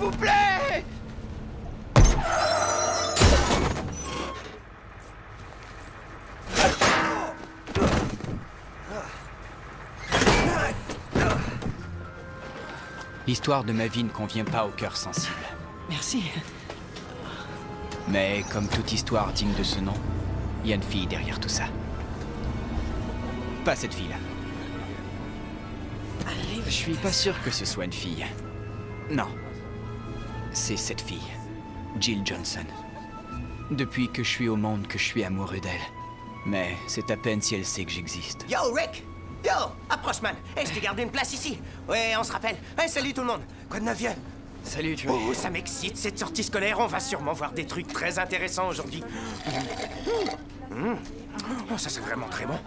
vous plaît! L'histoire de ma vie ne convient pas au cœur sensible. Merci. Mais comme toute histoire digne de ce nom, il y a une fille derrière tout ça. Pas cette fille-là. Je suis pas sûr que ce soit une fille. Non. C'est cette fille, Jill Johnson. Depuis que je suis au monde que je suis amoureux d'elle. Mais c'est à peine si elle sait que j'existe. Yo, Rick! Yo! Approche, man! Hey, je t'ai gardé une place ici! Ouais, on se rappelle. Hey, salut tout le monde! Quoi de neuf, vieux? Salut, Trey. Oh, ça m'excite, cette sortie scolaire. On va sûrement voir des trucs très intéressants aujourd'hui. Oh, ça, c'est vraiment très bon.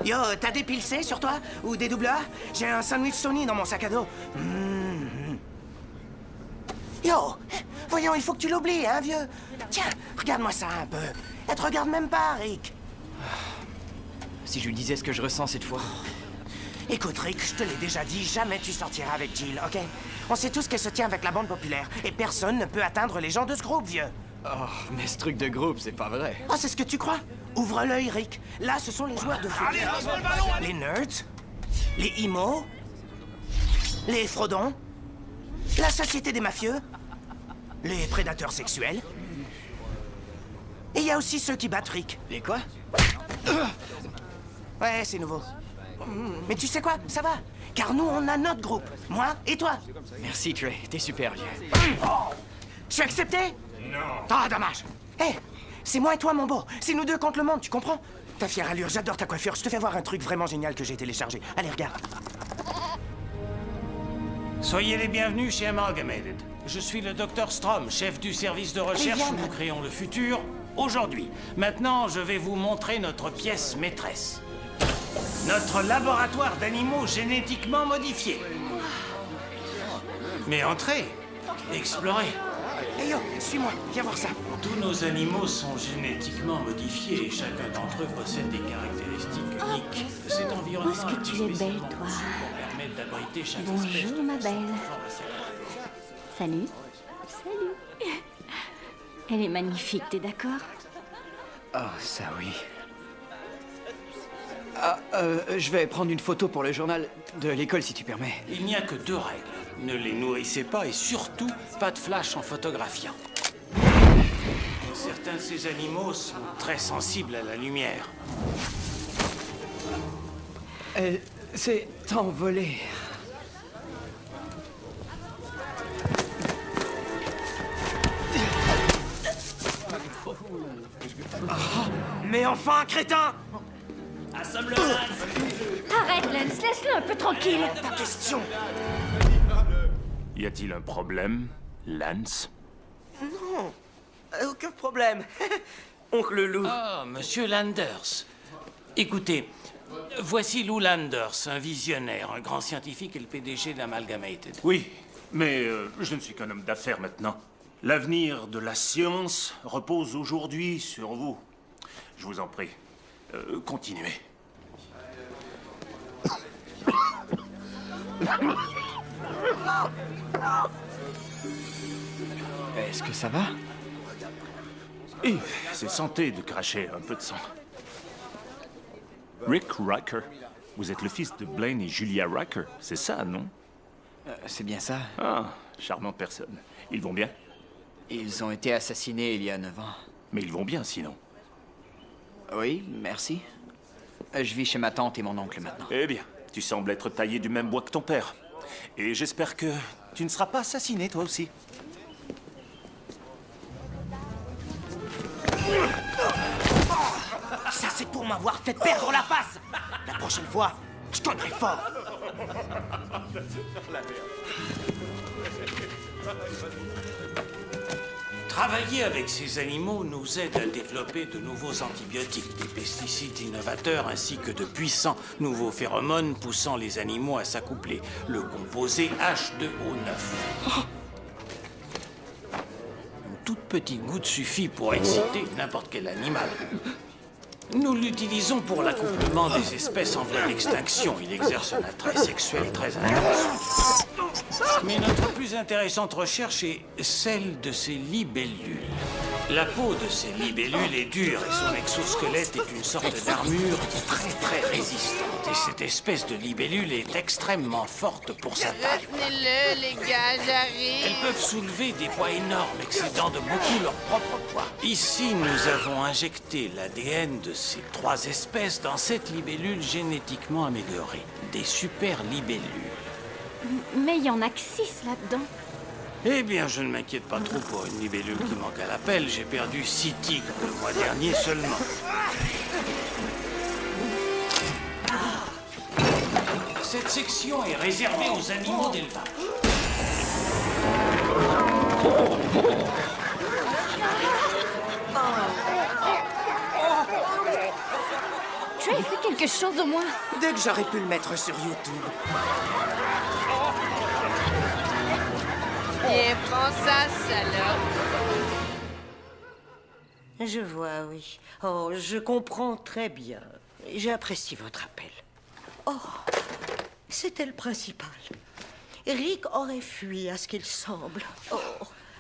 Yo, t'as des piles C sur toi? Ou des double A? J'ai un sandwich Sony dans mon sac à dos. Yo! Voyons, il faut que tu l'oublies, hein, vieux? Tiens, regarde-moi ça un peu. Elle te regarde même pas, Rick. Si je lui disais ce que je ressens cette fois... Écoute, Rick, je te l'ai déjà dit, jamais tu sortiras avec Jill, OK? On sait tous qu'elle se tient avec la bande populaire, et personne ne peut atteindre les gens de ce groupe, vieux. Oh, mais ce truc de groupe, c'est pas vrai. Oh, c'est ce que tu crois? Ouvre l'œil, Rick. Là, ce sont les joueurs de foot. Les nerds, les emos, les frodons, la société des mafieux, les prédateurs sexuels. Et il y a aussi ceux qui battent Rick. Et quoi? Ouais, c'est nouveau. Mais tu sais quoi? Ça va. Car nous, on a notre groupe. Moi et toi. Merci, Trey. T'es super vieux. Je suis accepté? Non. Ah, dommage. Hé, c'est moi et toi, mon beau. C'est nous deux contre le monde, tu comprends? Ta fière allure, j'adore ta coiffure. Je te fais voir un truc vraiment génial que j'ai téléchargé. Allez, regarde. Soyez les bienvenus chez Amalgamated. Je suis le Dr Strom, chef du service de recherche viens, où nous man. créons le futur aujourd'hui. Maintenant, je vais vous montrer notre pièce maîtresse. Notre laboratoire d'animaux génétiquement modifiés. Mais entrez, explorez. Hé yo, suis-moi, viens voir ça. Tous nos animaux sont génétiquement modifiés et chacun d'entre eux possède des caractéristiques uniques. Cet environnement Oh, est-ce que tu es belle, toi. pour permettre d'abriter chaque espèce Bonjour, de ma façon belle. conforme à sa- Salut. Salut. Elle est magnifique, t'es d'accord? Oh, ça oui. Ah, je vais prendre une photo pour le journal de l'école, si tu permets. Il n'y a que deux règles. Ne les nourrissez pas et surtout, pas de flash en photographiant. Certains de ces animaux sont très sensibles à la lumière. Elle s'est envolée. Mais enfin, crétin! Arrête, Lance, laisse-le un peu tranquille. Ta question. Y a-t-il un problème, Lance? Non, aucun problème. Oncle Lou. Ah, monsieur Landers. Écoutez, voici Lou Landers, un visionnaire, un grand scientifique et le PDG d'Amalgamated. Oui, mais je ne suis qu'un homme d'affaires maintenant. L'avenir de la science repose aujourd'hui sur vous. Je vous en prie, continuez. Est-ce que ça va? Et c'est santé de cracher un peu de sang. Rick Riker, vous êtes le fils de Blaine et Julia Riker, c'est ça, non? C'est bien ça. Ah, charmante personne. Ils vont bien? Ils ont été assassinés il y a 9 ans. Mais ils vont bien, sinon. Oui, merci. Je vis chez ma tante et mon oncle maintenant. Eh bien, tu sembles être taillé du même bois que ton père. Et j'espère que tu ne seras pas assassiné, toi aussi. Ça, c'est pour m'avoir fait perdre la face. La prochaine fois, je cognerai fort. Travailler avec ces animaux nous aide à développer de nouveaux antibiotiques, des pesticides innovateurs ainsi que de puissants nouveaux phéromones poussant les animaux à s'accoupler. Le composé H2O9. Une toute petite goutte suffit pour exciter n'importe quel animal. Nous l'utilisons pour l'accouplement des espèces en voie d'extinction. Il exerce un attrait sexuel très intense. Mais notre plus intéressante recherche est celle de ces libellules. La peau de ces libellules est dure et son exosquelette est une sorte d'armure très résistante. Et cette espèce de libellule est extrêmement forte pour sa taille. Retenez-le, les gars, j'arrive. Elles peuvent soulever des poids énormes, excédant de beaucoup leur propre poids. Ici, nous avons injecté l'ADN de ces 3 espèces dans cette libellule génétiquement améliorée. Des super libellules. Mais il y en a que 6 là-dedans. Eh bien, je ne m'inquiète pas trop pour une libellule qui manque à l'appel. J'ai perdu 6 tigres le mois dernier seulement. Cette section est réservée aux animaux d'élevage. Tu as fait quelque chose au moins. Dès que j'aurais pu le mettre sur YouTube. Et prends ça, salope. Je vois, oui. Oh, je comprends très bien. J'apprécie votre appel. Oh, c'était le principal. Rick aurait fui à ce qu'il semble. Oh,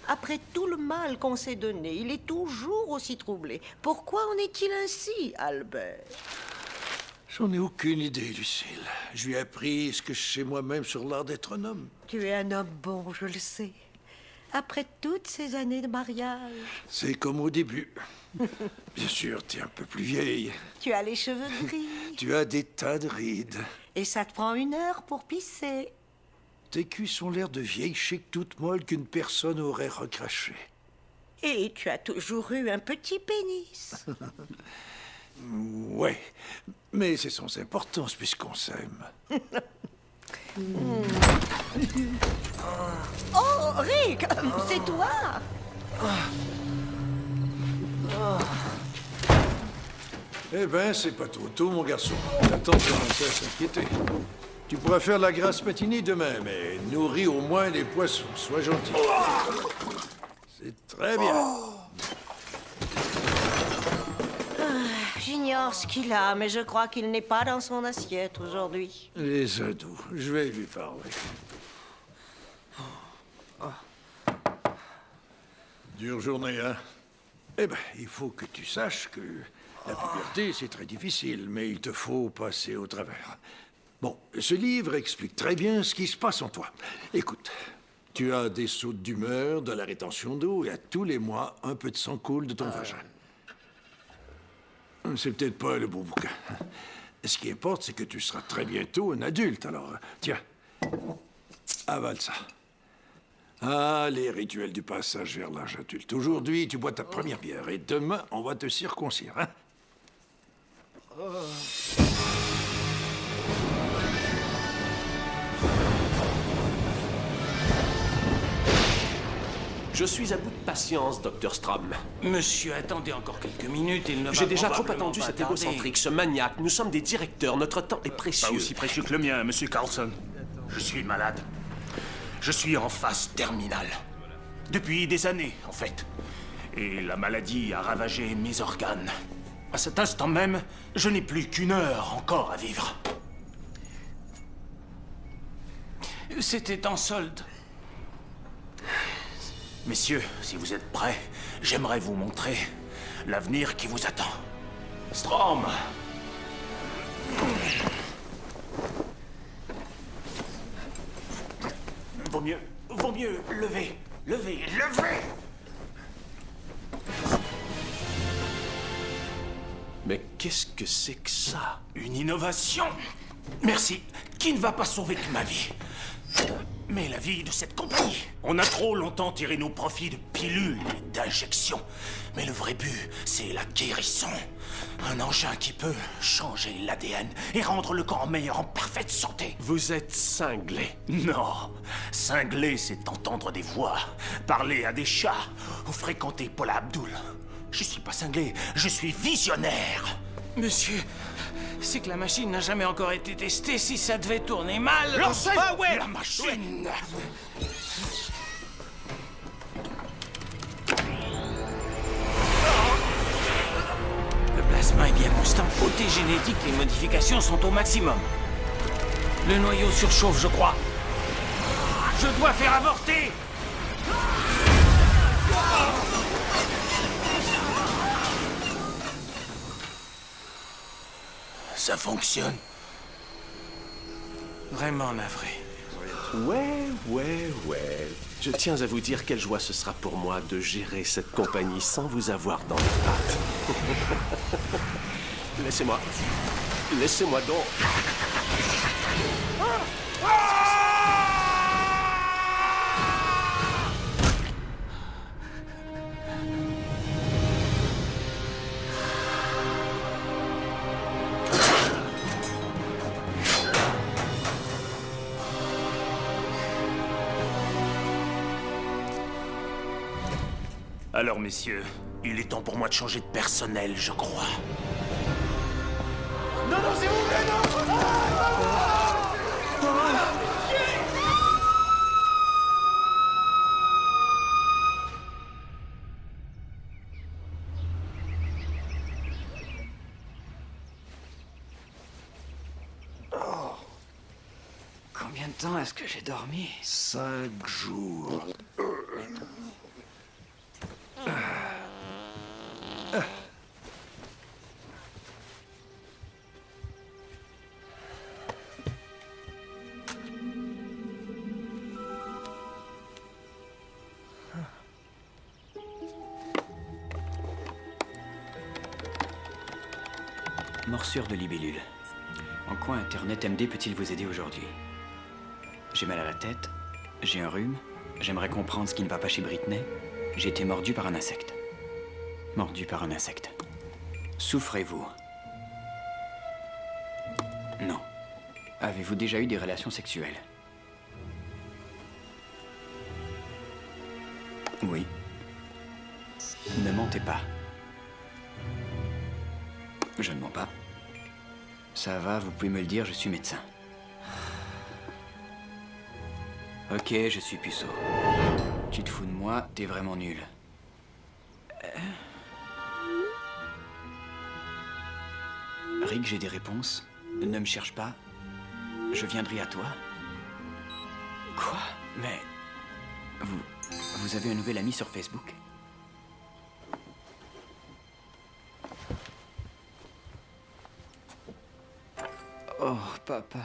après tout le mal qu'on s'est donné, il est toujours aussi troublé. Pourquoi en est-il ainsi, Albert? J'en ai aucune idée, Lucille. Je lui ai appris ce que je sais moi-même sur l'art d'être un homme. Tu es un homme bon, je le sais. Après toutes ces années de mariage. C'est comme au début. Bien sûr, tu es un peu plus vieille. Tu as les cheveux gris. Tu as des tas de rides. Et ça te prend 1 heure pour pisser. Tes cuisses ont l'air de vieilles chic toutes molles qu'une personne aurait recrachées. Et tu as toujours eu un petit pénis. Ouais, mais c'est sans importance puisqu'on s'aime. Oh, Rick, c'est toi? Eh ben, c'est pas trop tôt, mon garçon. On attend de commencer à s'inquiéter. Tu pourras faire la grasse matinée demain, mais nourris au moins les poissons. Sois gentil. C'est très bien. J'ignore ce qu'il a, mais je crois qu'il n'est pas dans son assiette aujourd'hui. Les ados, je vais lui parler. Dure journée, hein? Eh ben, il faut que tu saches que la puberté, c'est très difficile, mais il te faut passer au travers. Bon, ce livre explique très bien ce qui se passe en toi. Écoute, tu as des sautes d'humeur, de la rétention d'eau, et à tous les mois, un peu de sang coule de ton vagin. C'est peut-être pas le beau bouquin. Ce qui importe, c'est que tu seras très bientôt un adulte. Alors, tiens, avale ça. Ah, les rituels du passage vers l'âge adulte. Aujourd'hui, tu bois ta première bière et demain, on va te circoncire, hein? Je suis à bout de patience, Dr. Strom. Monsieur, attendez encore quelques minutes, il ne va J'ai déjà trop probablement attendu pas cet tarder. égocentrique, ce maniaque. Nous sommes des directeurs, notre temps est précieux. Pas aussi précieux que le mien, monsieur Carlson. Je suis malade. Je suis en phase terminale. Depuis des années, en fait. Et la maladie a ravagé mes organes. À cet instant même, je n'ai plus qu'1 heure encore à vivre. C'était en solde. Messieurs, si vous êtes prêts, j'aimerais vous montrer l'avenir qui vous attend. Strom! Vaut mieux lever, lever. Mais qu'est-ce que c'est que ça? Une innovation. Merci, qui ne va pas sauver que ma vie, mais la vie de cette compagnie. On a trop longtemps tiré nos profits de pilules et d'injections. Mais le vrai but, c'est la guérison. Un engin qui peut changer l'ADN et rendre le corps meilleur en parfaite santé. Vous êtes cinglé. Non, cinglé, c'est entendre des voix, parler à des chats ou fréquenter Paula Abdul. Je suis pas cinglé, je suis visionnaire. Monsieur, c'est que la machine n'a jamais encore été testée. Si ça devait tourner mal... Lancez Ah ouais! la machine. Le plasma est bien constant. Côté génétique, les modifications sont au maximum. Le noyau surchauffe, je crois. Je dois faire avorter! Ça fonctionne. Vraiment navré. Ouais. Je tiens à vous dire quelle joie ce sera pour moi de gérer cette compagnie sans vous avoir dans les pattes. Laissez-moi donc. Alors, messieurs, il est temps pour moi de changer de personnel, je crois. Non, s'il vous plaît, non! Combien de temps est-ce que j'ai dormi? 5 jours. Morsure de libellule. En quoi Internet MD peut-il vous aider aujourd'hui? J'ai mal à la tête, j'ai un rhume, j'aimerais comprendre ce qui ne va pas chez Britney, j'ai été mordu par un insecte. Mordu par un insecte. Souffrez-vous? Non. Avez-vous déjà eu des relations sexuelles? Oui. Ne mentez pas. Je ne mens pas. Ça va, vous pouvez me le dire, je suis médecin. Ok, je suis puceau. Tu te fous de moi, t'es vraiment nul. Rick, j'ai des réponses. Ne me cherche pas. Je viendrai à toi. Quoi? Mais... Vous avez un nouvel ami sur Facebook? Oh, papa.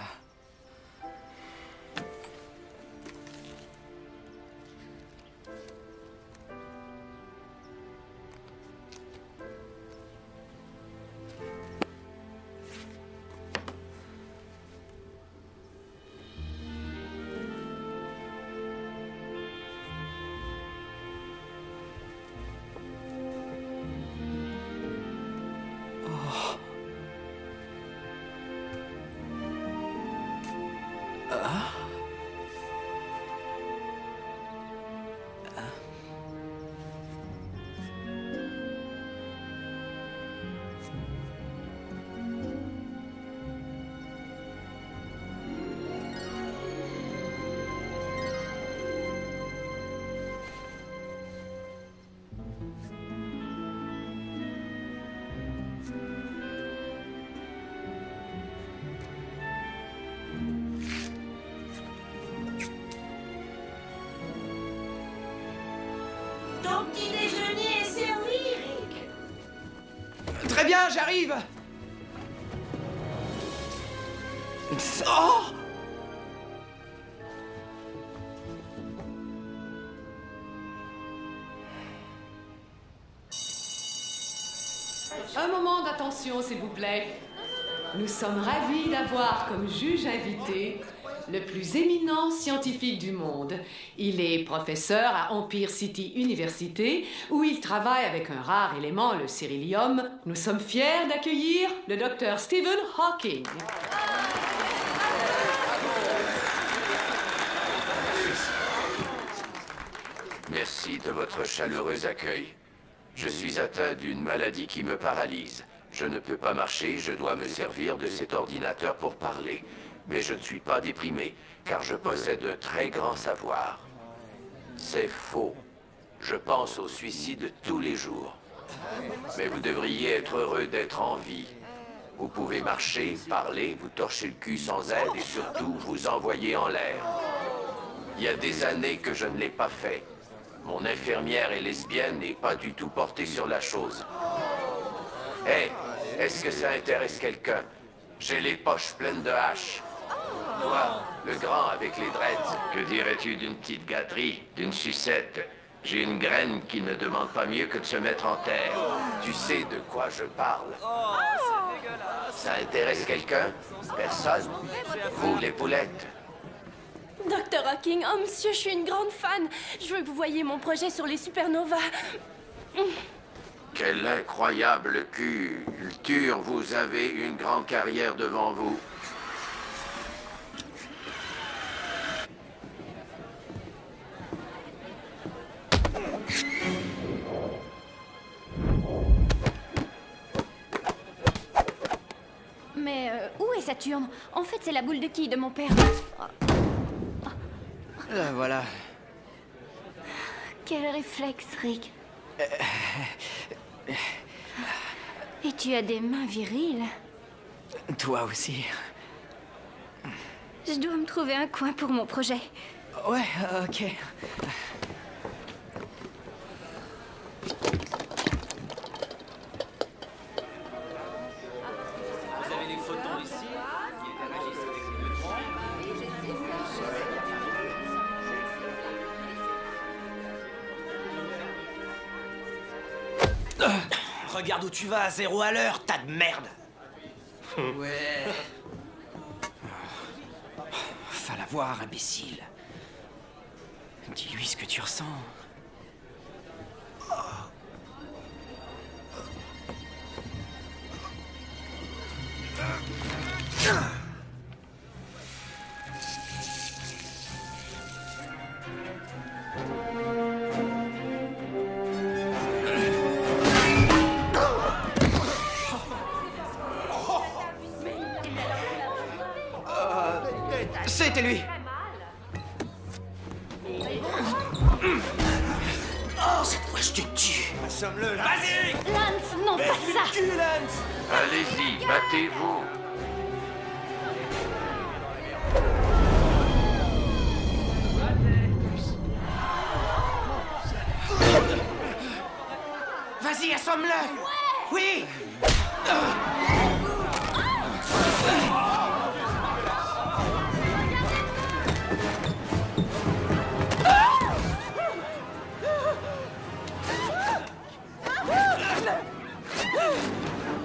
Ton petit déjeuner est servi, Rick. Très bien, j'arrive. Oh! Un moment d'attention, s'il vous plaît. Nous sommes ravis d'avoir comme juge invité le plus éminent scientifique du monde. Il est professeur à Empire City Université, où il travaille avec un rare élément, le cérilium. Nous sommes fiers d'accueillir le docteur Stephen Hawking. Merci de votre chaleureux accueil. Je suis atteint d'une maladie qui me paralyse. Je ne peux pas marcher, je dois me servir de cet ordinateur pour parler. Mais je ne suis pas déprimé, car je possède de très grands savoirs. C'est faux. Je pense au suicide tous les jours. Mais vous devriez être heureux d'être en vie. Vous pouvez marcher, parler, vous torcher le cul sans aide et surtout vous envoyer en l'air. Il y a des années que je ne l'ai pas fait. Mon infirmière est lesbienne et pas du tout portée sur la chose. Hé, est-ce que ça intéresse quelqu'un? J'ai les poches pleines de haches. Toi, le grand avec les dreads, que dirais-tu d'une petite gâterie, d'une sucette? J'ai une graine qui ne demande pas mieux que de se mettre en terre. Tu sais de quoi je parle. Ça intéresse quelqu'un? Personne? Vous, les poulettes? Dr. Hawking, oh monsieur, je suis une grande fan. Je veux que vous voyiez mon projet sur les supernovas. Quelle incroyable culture! Vous avez une grande carrière devant vous. Mais où est Saturne? En fait, c'est la boule de quille de mon père. Voilà. Quel réflexe, Rick. Et tu as des mains viriles. Toi aussi. Je dois me trouver un coin pour mon projet. Ouais, ok. Vous avez des photons ici qui interagissent avec les neutrons. Regarde où tu vas, 0 à l'heure, tas de merde. Ouais. Va la voir, imbécile. Dis-lui ce que tu ressens. C'était lui. Oh, cette fois, je te tue. Assomme-le, là. Vas-y! Lance, non, pas ça! Allez-y, battez-vous. Vas-y, assomme-le! Ouais! Oui!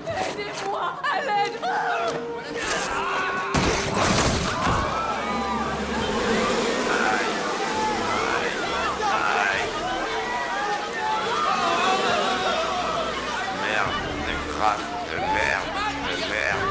Aidez-moi, à l'aide! Merde, de crap, de merde, de merde.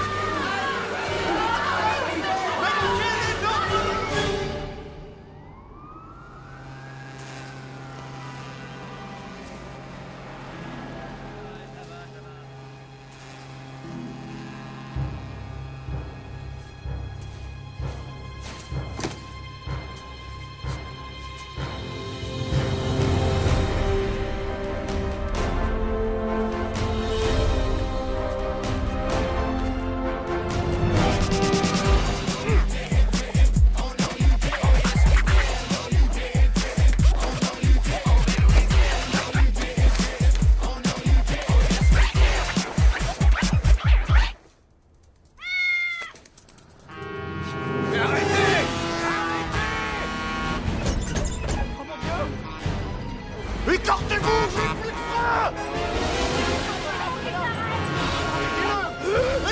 Écartez-vous, j'ai plus de frein!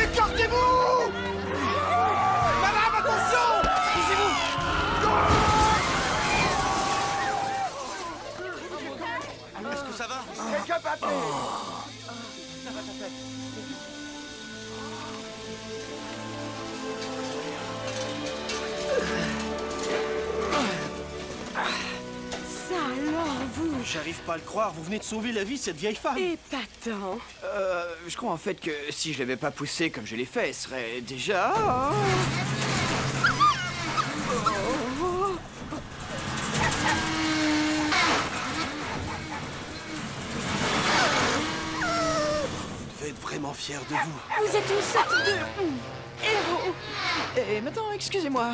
Écartez-vous! Madame, attention! Est-ce que ça va? Quelqu'un peut appeler? Ça alors, vous? J'arrive pas à le croire, vous venez de sauver la vie de cette vieille femme. Épatant. Je crois en fait que si je l'avais pas poussé comme je l'ai fait, elle serait déjà... Vous devez être vraiment fier de vous. Vous êtes une sorte de... héros. Et maintenant, excusez-moi.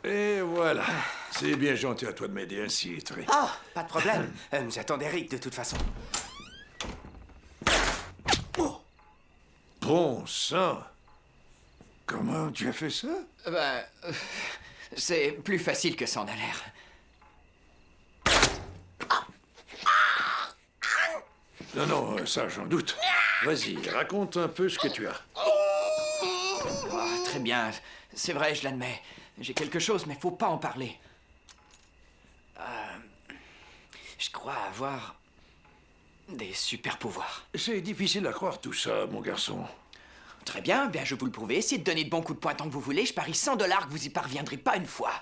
Et voilà. C'est bien gentil à toi de m'aider ainsi, Rick. Oh, pas de problème. J'attendais Rick de toute façon. Bon sang. Comment tu as fait ça? C'est plus facile que ça en a l'air. Non, non, ça, j'en doute. Vas-y, raconte un peu ce que tu as. Oh, très bien. C'est vrai, je l'admets. J'ai quelque chose, mais faut pas en parler. Je crois avoir des super pouvoirs. C'est difficile à croire tout ça, mon garçon. Très bien, bien je vais vous le prouver. Essayez de donner de bons coups de poing tant que vous voulez. Je parie $100 que vous y parviendrez pas une fois.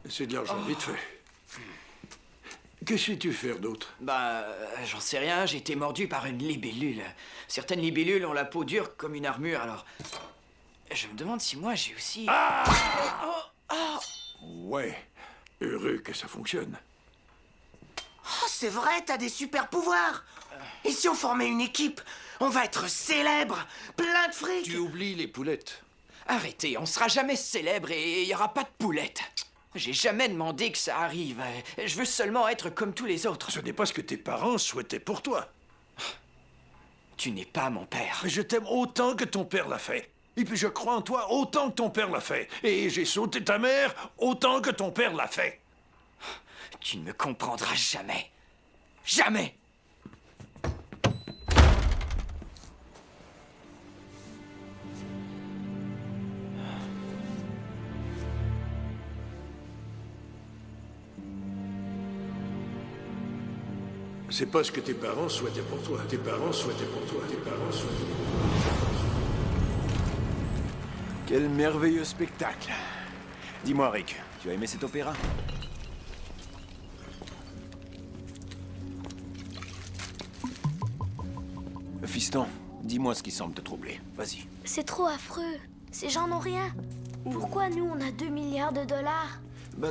C'est de l'argent vite fait. Que sais-tu faire d'autre? J'en sais rien. J'ai été mordu par une libellule. Certaines libellules ont la peau dure comme une armure, alors... Je me demande si moi j'ai aussi... Ouais. Heureux que ça fonctionne. Oh, c'est vrai, t'as des super pouvoirs. Et si on formait une équipe? On va être célèbres, plein de fric. Tu oublies les poulettes. Arrêtez, on sera jamais célèbre et il y aura pas de poulettes. J'ai jamais demandé que ça arrive. Je veux seulement être comme tous les autres. Ce n'est pas ce que tes parents souhaitaient pour toi. Tu n'es pas mon père. Je t'aime autant que ton père l'a fait. Et puis je crois en toi autant que ton père l'a fait. Et j'ai sauté ta mère autant que ton père l'a fait. Tu ne me comprendras jamais. Jamais! C'est pas ce que tes parents souhaitaient pour toi. Tes parents souhaitaient pour toi. Tes parents souhaitaient pour toi. Quel merveilleux spectacle. Dis-moi, Rick, tu as aimé cet opéra? Fiston, dis-moi ce qui semble te troubler. Vas-y. C'est trop affreux. Ces gens n'ont rien. Pourquoi nous, on a 2 milliards de dollars?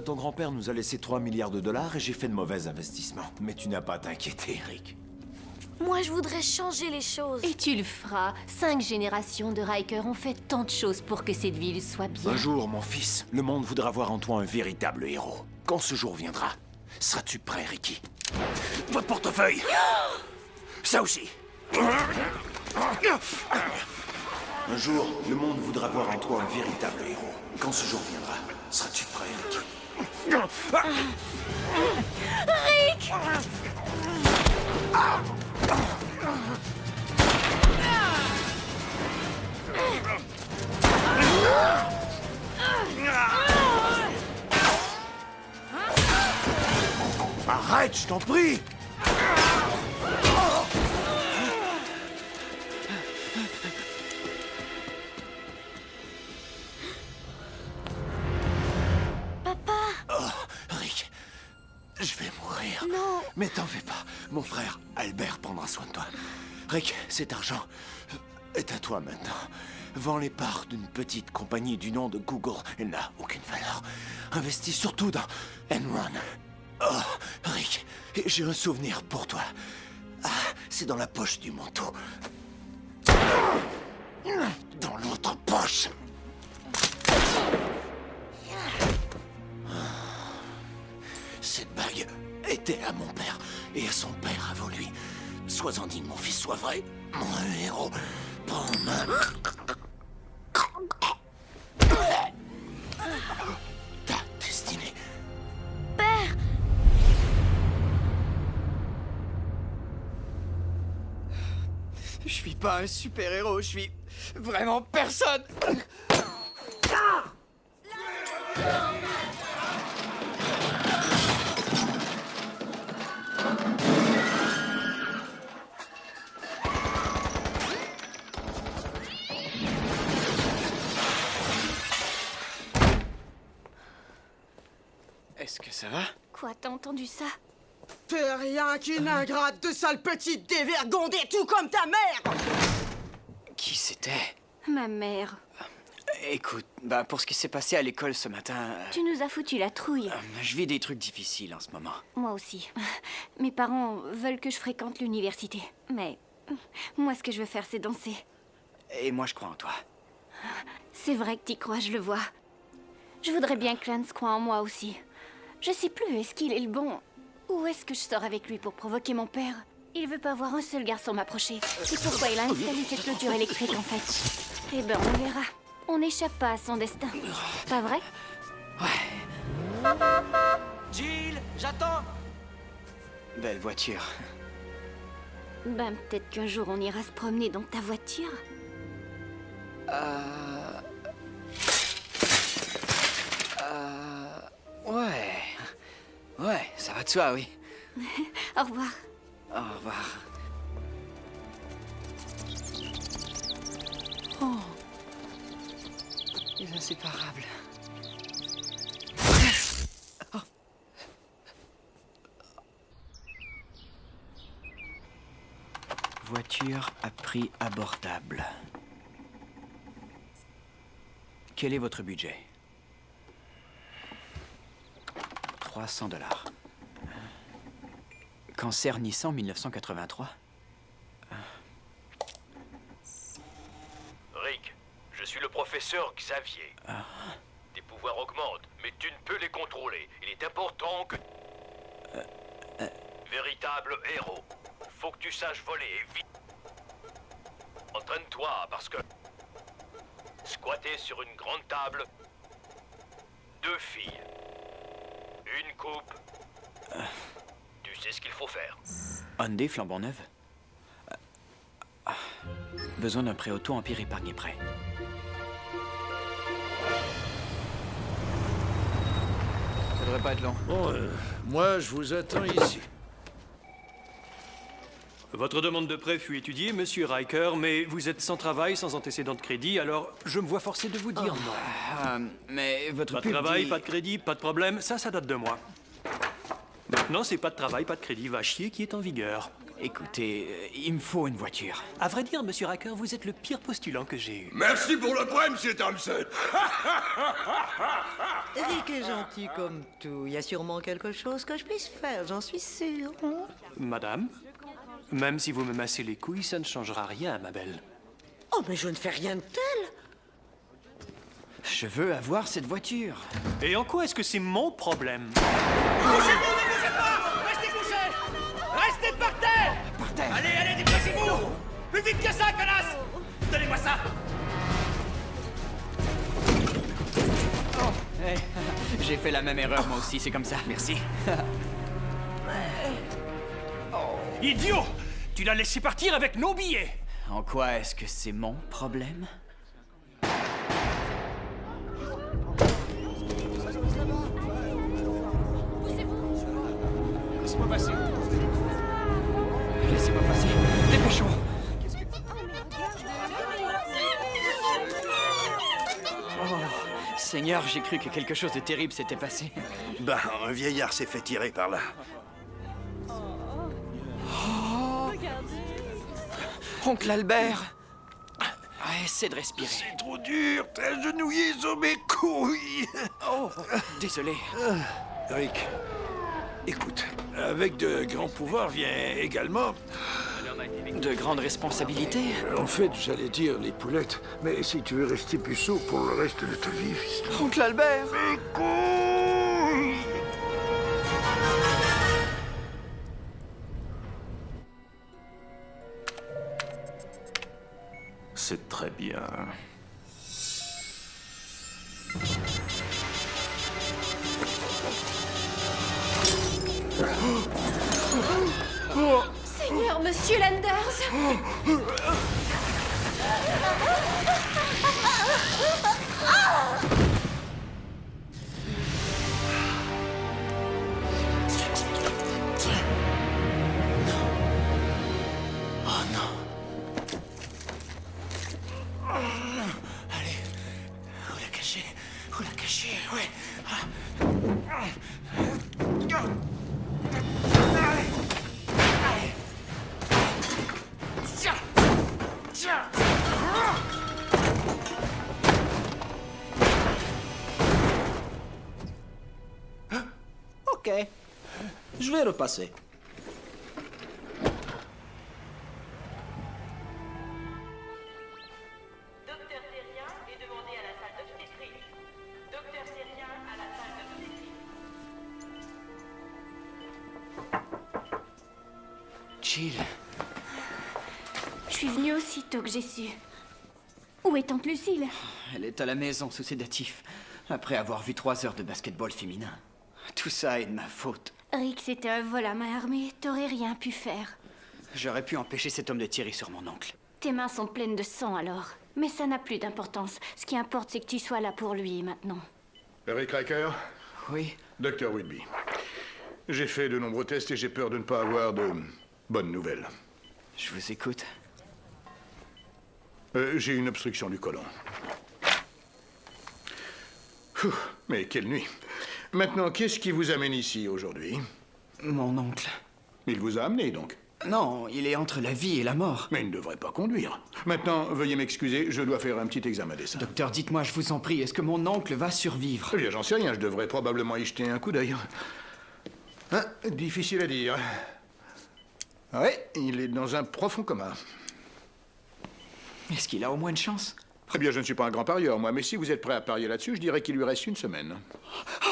Ton grand-père nous a laissé 3 milliards de dollars et j'ai fait de mauvais investissements. Mais tu n'as pas à t'inquiéter, Rick. Moi, je voudrais changer les choses. Et tu le feras. 5 générations de Riker ont fait tant de choses pour que cette ville soit bien. Un jour, mon fils, le monde voudra voir en toi un véritable héros. Quand ce jour viendra, seras-tu prêt, Ricky? Votre portefeuille. Ça aussi. Un jour, le monde voudra voir en toi un véritable héros. Quand ce jour viendra, seras-tu prêt, Ricky? Rick! Arrête, je t'en prie! Papa! Oh, Rick, je vais mourir. Non! Mais t'en fais pas, mon frère Albert prendra soin de toi. Rick, cet argent est à toi maintenant. Vends les parts d'une petite compagnie du nom de Google. Elle n'a aucune valeur. Investis surtout dans Enron. Oh, Rick, j'ai un souvenir pour toi. Ah, c'est dans la poche du manteau. Dans l'autre poche. Cette bague était à mon père et à son père avant lui. Sois-en digne, mon fils, sois vrai, mon héros. Prends ma... Ta destinée. Père! Je suis pas un super-héros, je suis vraiment personne. Est-ce que ça va? Quoi, t'as entendu ça? T'es rien qu'une ingrate de sale petite dévergondée, tout comme ta mère! Qui c'était? Ma mère. Écoute, pour ce qui s'est passé à l'école ce matin... Tu nous as foutu la trouille. Je vis des trucs difficiles en ce moment. Moi aussi. Mes parents veulent que je fréquente l'université. Mais moi, ce que je veux faire, c'est danser. Et moi, je crois en toi. C'est vrai que t'y crois, je le vois. Je voudrais bien que Clance croie en moi aussi. Je sais plus, est-ce qu'il est le bon? Ou est-ce que je sors avec lui pour provoquer mon père? Il veut pas voir un seul garçon m'approcher. C'est pourquoi il a installé cette clôture électrique, en fait. Eh ben, on verra. On n'échappe pas à son destin. Pas vrai? Ouais. Jill, j'attends. Belle voiture. Ben, peut-être qu'un jour on ira se promener dans ta voiture. Ouais. Ouais, ça va de soi, oui. Au revoir. Au revoir. Oh. Les inséparables. Oh. Voiture à prix abordable. Quel est votre budget? 300 $. Cancer Nissan 1983. Rick, je suis le professeur Xavier. Tes pouvoirs augmentent, mais tu ne peux les contrôler. Il est important que... Véritable héros. Faut que tu saches voler et vite. Entraîne-toi, parce que... Squatter sur une grande table... 2 filles. Une coupe. Tu sais ce qu'il faut faire. Hyundai flambant neuve. Besoin d'un prêt auto Empire Épargne Prêt. Ça devrait pas être long. Bon, moi, je vous attends ici. Votre demande de prêt fut étudiée, monsieur Riker, mais vous êtes sans travail, sans antécédent de crédit, alors je me vois forcé de vous dire non. Mais votre Pas de pub travail, dit- pas de crédit, pas de problème, ça date de moi. Maintenant, c'est pas de travail, pas de crédit, va chier qui est en vigueur. Écoutez, il me faut une voiture. À vrai dire, monsieur Riker, vous êtes le pire postulant que j'ai eu. Merci pour le prêt, monsieur Thompson. Rick est gentil comme tout. Il y a sûrement quelque chose que je puisse faire, j'en suis sûre. Madame, même si vous me massez les couilles, ça ne changera rien, ma belle. Oh, mais je ne fais rien de tel. Je veux avoir cette voiture. Et en quoi est-ce que c'est mon problème? Couchez-vous, ne bougez pas! Restez couchés! Restez par terre! Par terre! Allez, déplacez-vous! Plus vite que ça, connasse! Donnez-moi ça! Hey, j'ai fait la même erreur moi aussi, c'est comme ça. Merci. Idiot! Tu l'as laissé partir avec nos billets! En quoi est-ce que c'est mon problème? Laissez-moi passer. Laissez-moi passer. Dépêchons. Oh, Seigneur, j'ai cru que quelque chose de terrible s'était passé. Ben, un vieillard s'est fait tirer par là. Oncle Albert. Essaie de respirer. C'est trop dur, t'es agenouillé sur mes couilles. Oh, désolé. Rick, écoute, avec de grands pouvoirs vient également... De grandes responsabilités. En fait, j'allais dire les poulettes, mais si tu veux rester puceau pour le reste de ta vie, fiston... Oncle Albert. Mes couilles! C'est très bien. Seigneur, monsieur Landers! Oh non. Allez, où la cacher? Où la cacher? Ouais. Tiens! Tiens! Ok. Je vais repasser. Docteur Terrien Jill. Je suis venue aussitôt que j'ai su. Où est tante Lucille? Elle est à la maison sous sédatif, après avoir vu 3 heures de basketball féminin. Tout ça est de ma faute. Rick, c'était un vol à main armée. T'aurais rien pu faire. J'aurais pu empêcher cet homme de tirer sur mon oncle. Tes mains sont pleines de sang alors. Mais ça n'a plus d'importance. Ce qui importe, c'est que tu sois là pour lui maintenant. Eric Riker? Oui? Docteur Whitby. J'ai fait de nombreux tests et j'ai peur de ne pas avoir de bonnes nouvelles. Je vous écoute. J'ai une obstruction du côlon. Mais quelle nuit. Maintenant, qu'est-ce qui vous amène ici aujourd'hui? Mon oncle. Il vous a amené, donc? Non, il est entre la vie et la mort. Mais il ne devrait pas conduire. Maintenant, veuillez m'excuser, je dois faire un petit examen des seins. Docteur, dites-moi, je vous en prie, est-ce que mon oncle va survivre? Eh bien, j'en sais rien, je devrais probablement y jeter un coup d'œil. Hein, difficile à dire. Oui, il est dans un profond coma. Est-ce qu'il a au moins une chance? Eh bien, je ne suis pas un grand parieur, moi, mais si vous êtes prêt à parier là-dessus, je dirais qu'il lui reste 1 semaine.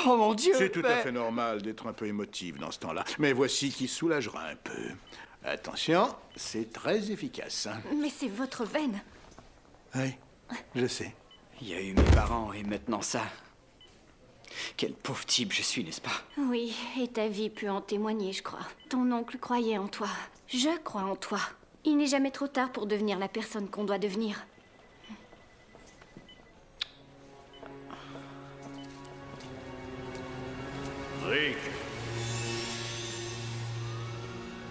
Oh mon Dieu! C'est tout à fait normal d'être un peu émotif dans ce temps-là. Mais voici qui soulagera un peu. Attention, c'est très efficace. Mais c'est votre veine. Oui, je sais. Il y a eu mes parents et maintenant ça. Quel pauvre type je suis, n'est-ce pas? Oui, et ta vie peut en témoigner, je crois. Ton oncle croyait en toi. Je crois en toi. Il n'est jamais trop tard pour devenir la personne qu'on doit devenir. Rick.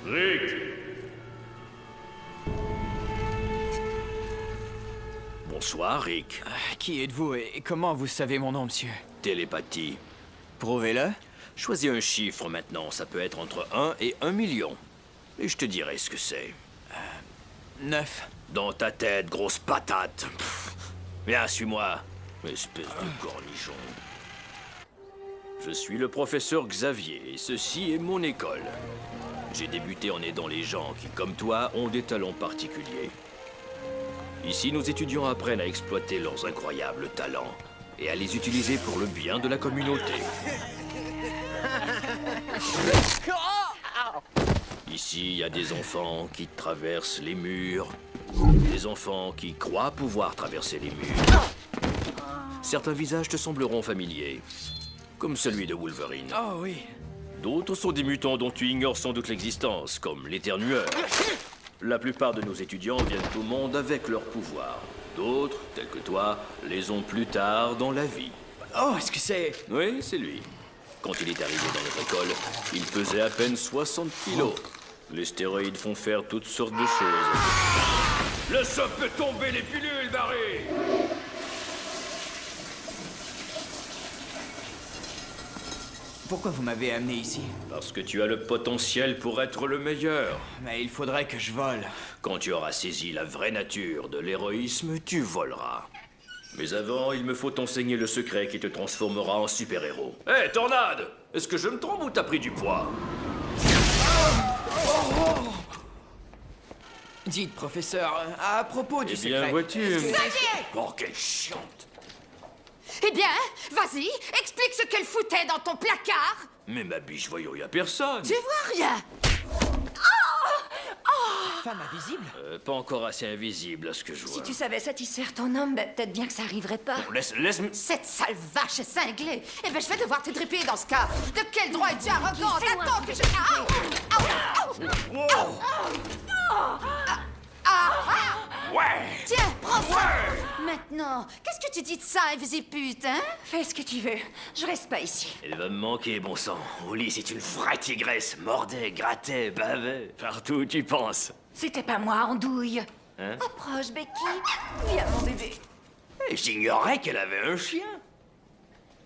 Rick. Bonsoir, Rick. Qui êtes-vous et comment vous savez mon nom, monsieur? Télépathie. Prouvez-le. Choisis un chiffre maintenant. Ça peut être entre 1 et 1 million. Et je te dirai ce que c'est. 9. Dans ta tête, grosse patate. Pff. Viens, suis-moi, espèce de cornichon. Je suis le professeur Xavier, et ceci est mon école. J'ai débuté en aidant les gens qui, comme toi, ont des talents particuliers. Ici, nos étudiants apprennent à exploiter leurs incroyables talents et à les utiliser pour le bien de la communauté. Ici, il y a des enfants qui traversent les murs, des enfants qui croient pouvoir traverser les murs. Certains visages te sembleront familiers, comme celui de Wolverine. Oh oui. D'autres sont des mutants dont tu ignores sans doute l'existence, comme l'éternueur. La plupart de nos étudiants viennent au monde avec leur pouvoir. D'autres, tels que toi, les ont plus tard dans la vie. Oh, est-ce que c'est... Oui, c'est lui. Quand il est arrivé dans notre école, il pesait à peine 60 kilos. Les stéroïdes font faire toutes sortes de choses. Laisse un peu tomber les pilules, Barry! Pourquoi vous m'avez amené ici? Parce que tu as le potentiel pour être le meilleur. Mais il faudrait que je vole. Quand tu auras saisi la vraie nature de l'héroïsme, tu voleras. Mais avant, il me faut t'enseigner le secret qui te transformera en super-héros. Hé, Tornade! Est-ce que je me trompe ou t'as pris du poids? Dites, professeur, à propos du secret... Eh bien, vois-tu... Xavier! Oh, quelle chiante! Eh bien, vas-y, explique ce qu'elle foutait dans ton placard. Mais ma biche, voyons, y a personne. Tu vois rien. Femme invisible? Pas encore assez invisible à ce que je vois. Si tu savais satisfaire ton homme, ben, peut-être bien que ça arriverait pas. Bon, laisse-moi... Cette sale vache est cinglée. Eh ben, je vais devoir t'étriper dans ce cas. De quel droit es-tu arrogante? Attends que je... Ouais! Tiens, prends ça! Maintenant, qu'est-ce que tu dis de ça, invisible-pute, hein? Fais ce que tu veux. Je reste pas ici. Elle va me manquer, bon sang. Oli, c'est une vraie tigresse. Mordait, grattait, bavait. Partout où tu penses. C'était pas moi, andouille. Hein? Approche, Becky. Viens, mon bébé. J'ignorais qu'elle avait un chien.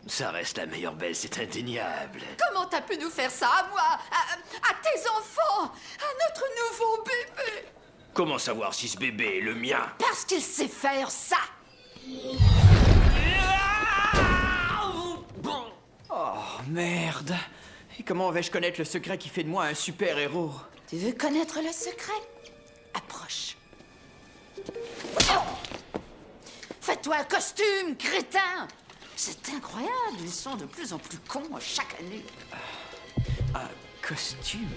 Ça reste la meilleure belle, c'est indéniable. Comment t'as pu nous faire ça à moi, à tes enfants, à notre nouveau bébé? Comment savoir si ce bébé est le mien? Parce qu'il sait faire ça. Oh, merde. Et comment vais-je connaître le secret qui fait de moi un super-héros? Tu veux connaître le secret? Approche. Fais-toi un costume, crétin! C'est incroyable, ils sont de plus en plus cons chaque année. Un costume?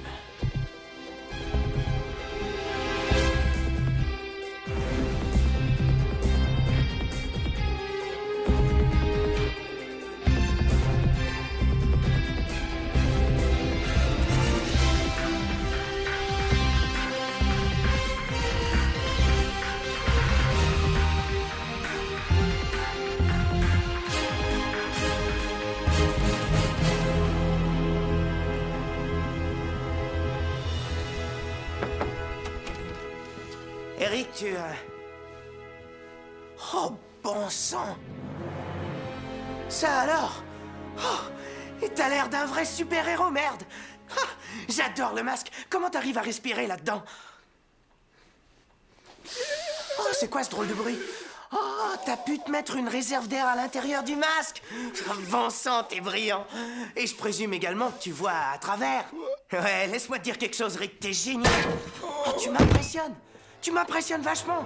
Rick, tu... Oh, bon sang! Ça alors? Oh, et t'as l'air d'un vrai super-héros, merde! Ah, j'adore le masque! Comment t'arrives à respirer là-dedans? Oh, c'est quoi ce drôle de bruit? Oh, t'as pu te mettre une réserve d'air à l'intérieur du masque? Bon sang, t'es brillant! Et je présume également que tu vois à travers. Ouais, laisse-moi te dire quelque chose, Rick, t'es génial! Oh, tu m'impressionnes! Tu m'impressionnes vachement!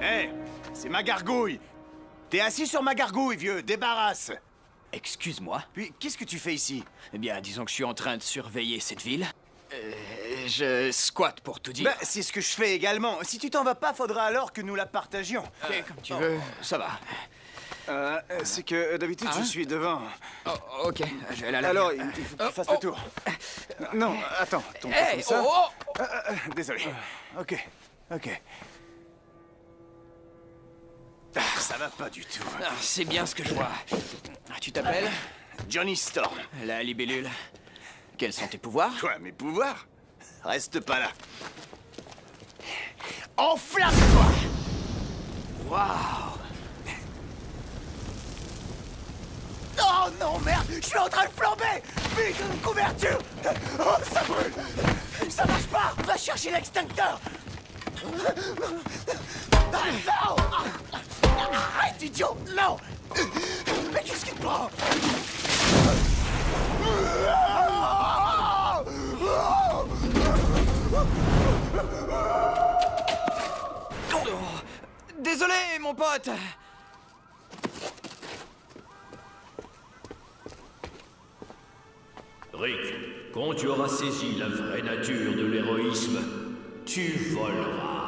Hé, c'est ma gargouille. T'es assis sur ma gargouille, vieux, débarrasse. Excuse-moi. Puis, qu'est-ce que tu fais ici? Eh bien, disons que je suis en train de surveiller cette ville. Je squatte pour tout dire. Bah, c'est ce que je fais également. Si tu t'en vas pas, faudra alors que nous la partagions. Ok, comme tu veux, ça va. C'est que d'habitude, je suis devant. Oh, ok, je vais aller à la Alors, il faut que tu fasses le tour. Non, attends, ton comme ça. Désolé. Ok. Ça va pas du tout. Ah, c'est bien ce que je vois. Tu t'appelles? Johnny Storm. La libellule. Quels sont tes pouvoirs? Quoi, mes pouvoirs? Reste pas là. Enflamme-toi! Waouh! Oh non, merde! Je suis en train de flamber! Vite, une couverture! Oh, ça brûle! Ça marche pas! Va chercher l'extincteur! Non! Arrête, idiot! Non! Mais qu'est-ce qui te prend? Désolé, mon pote! Rick, quand tu auras saisi la vraie nature de l'héroïsme, tu voleras.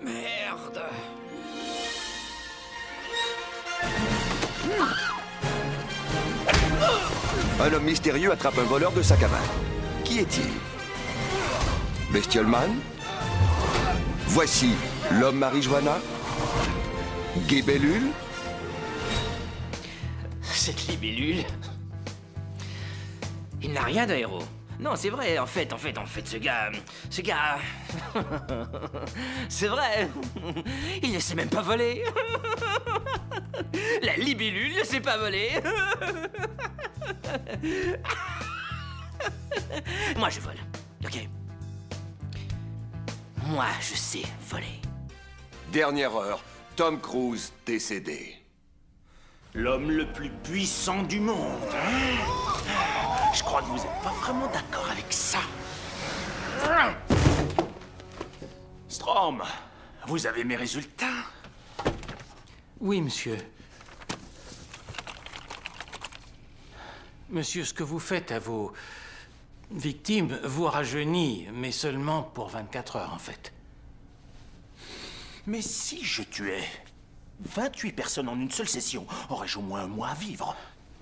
Merde! Un homme mystérieux attrape un voleur de sac à main. Qui est-il? Bestiolman? Voici l'homme marijuana? Guébellule? Cette libellule... Il n'a rien d'un héros. Non, c'est vrai, en fait, ce gars... C'est vrai. Il ne sait même pas voler. La libellule ne sait pas voler. Moi, je vole, ok? Moi, je sais voler. Dernière heure, Tom Cruise décédé. L'homme le plus puissant du monde, hein? Je crois que vous n'êtes pas vraiment d'accord avec ça. Strom, vous avez mes résultats? Oui, monsieur. Monsieur, ce que vous faites à vos victimes vous rajeunit, mais seulement pour 24 heures, en fait. Mais si je tuais 28 personnes en une seule session, aurais-je au moins un mois à vivre?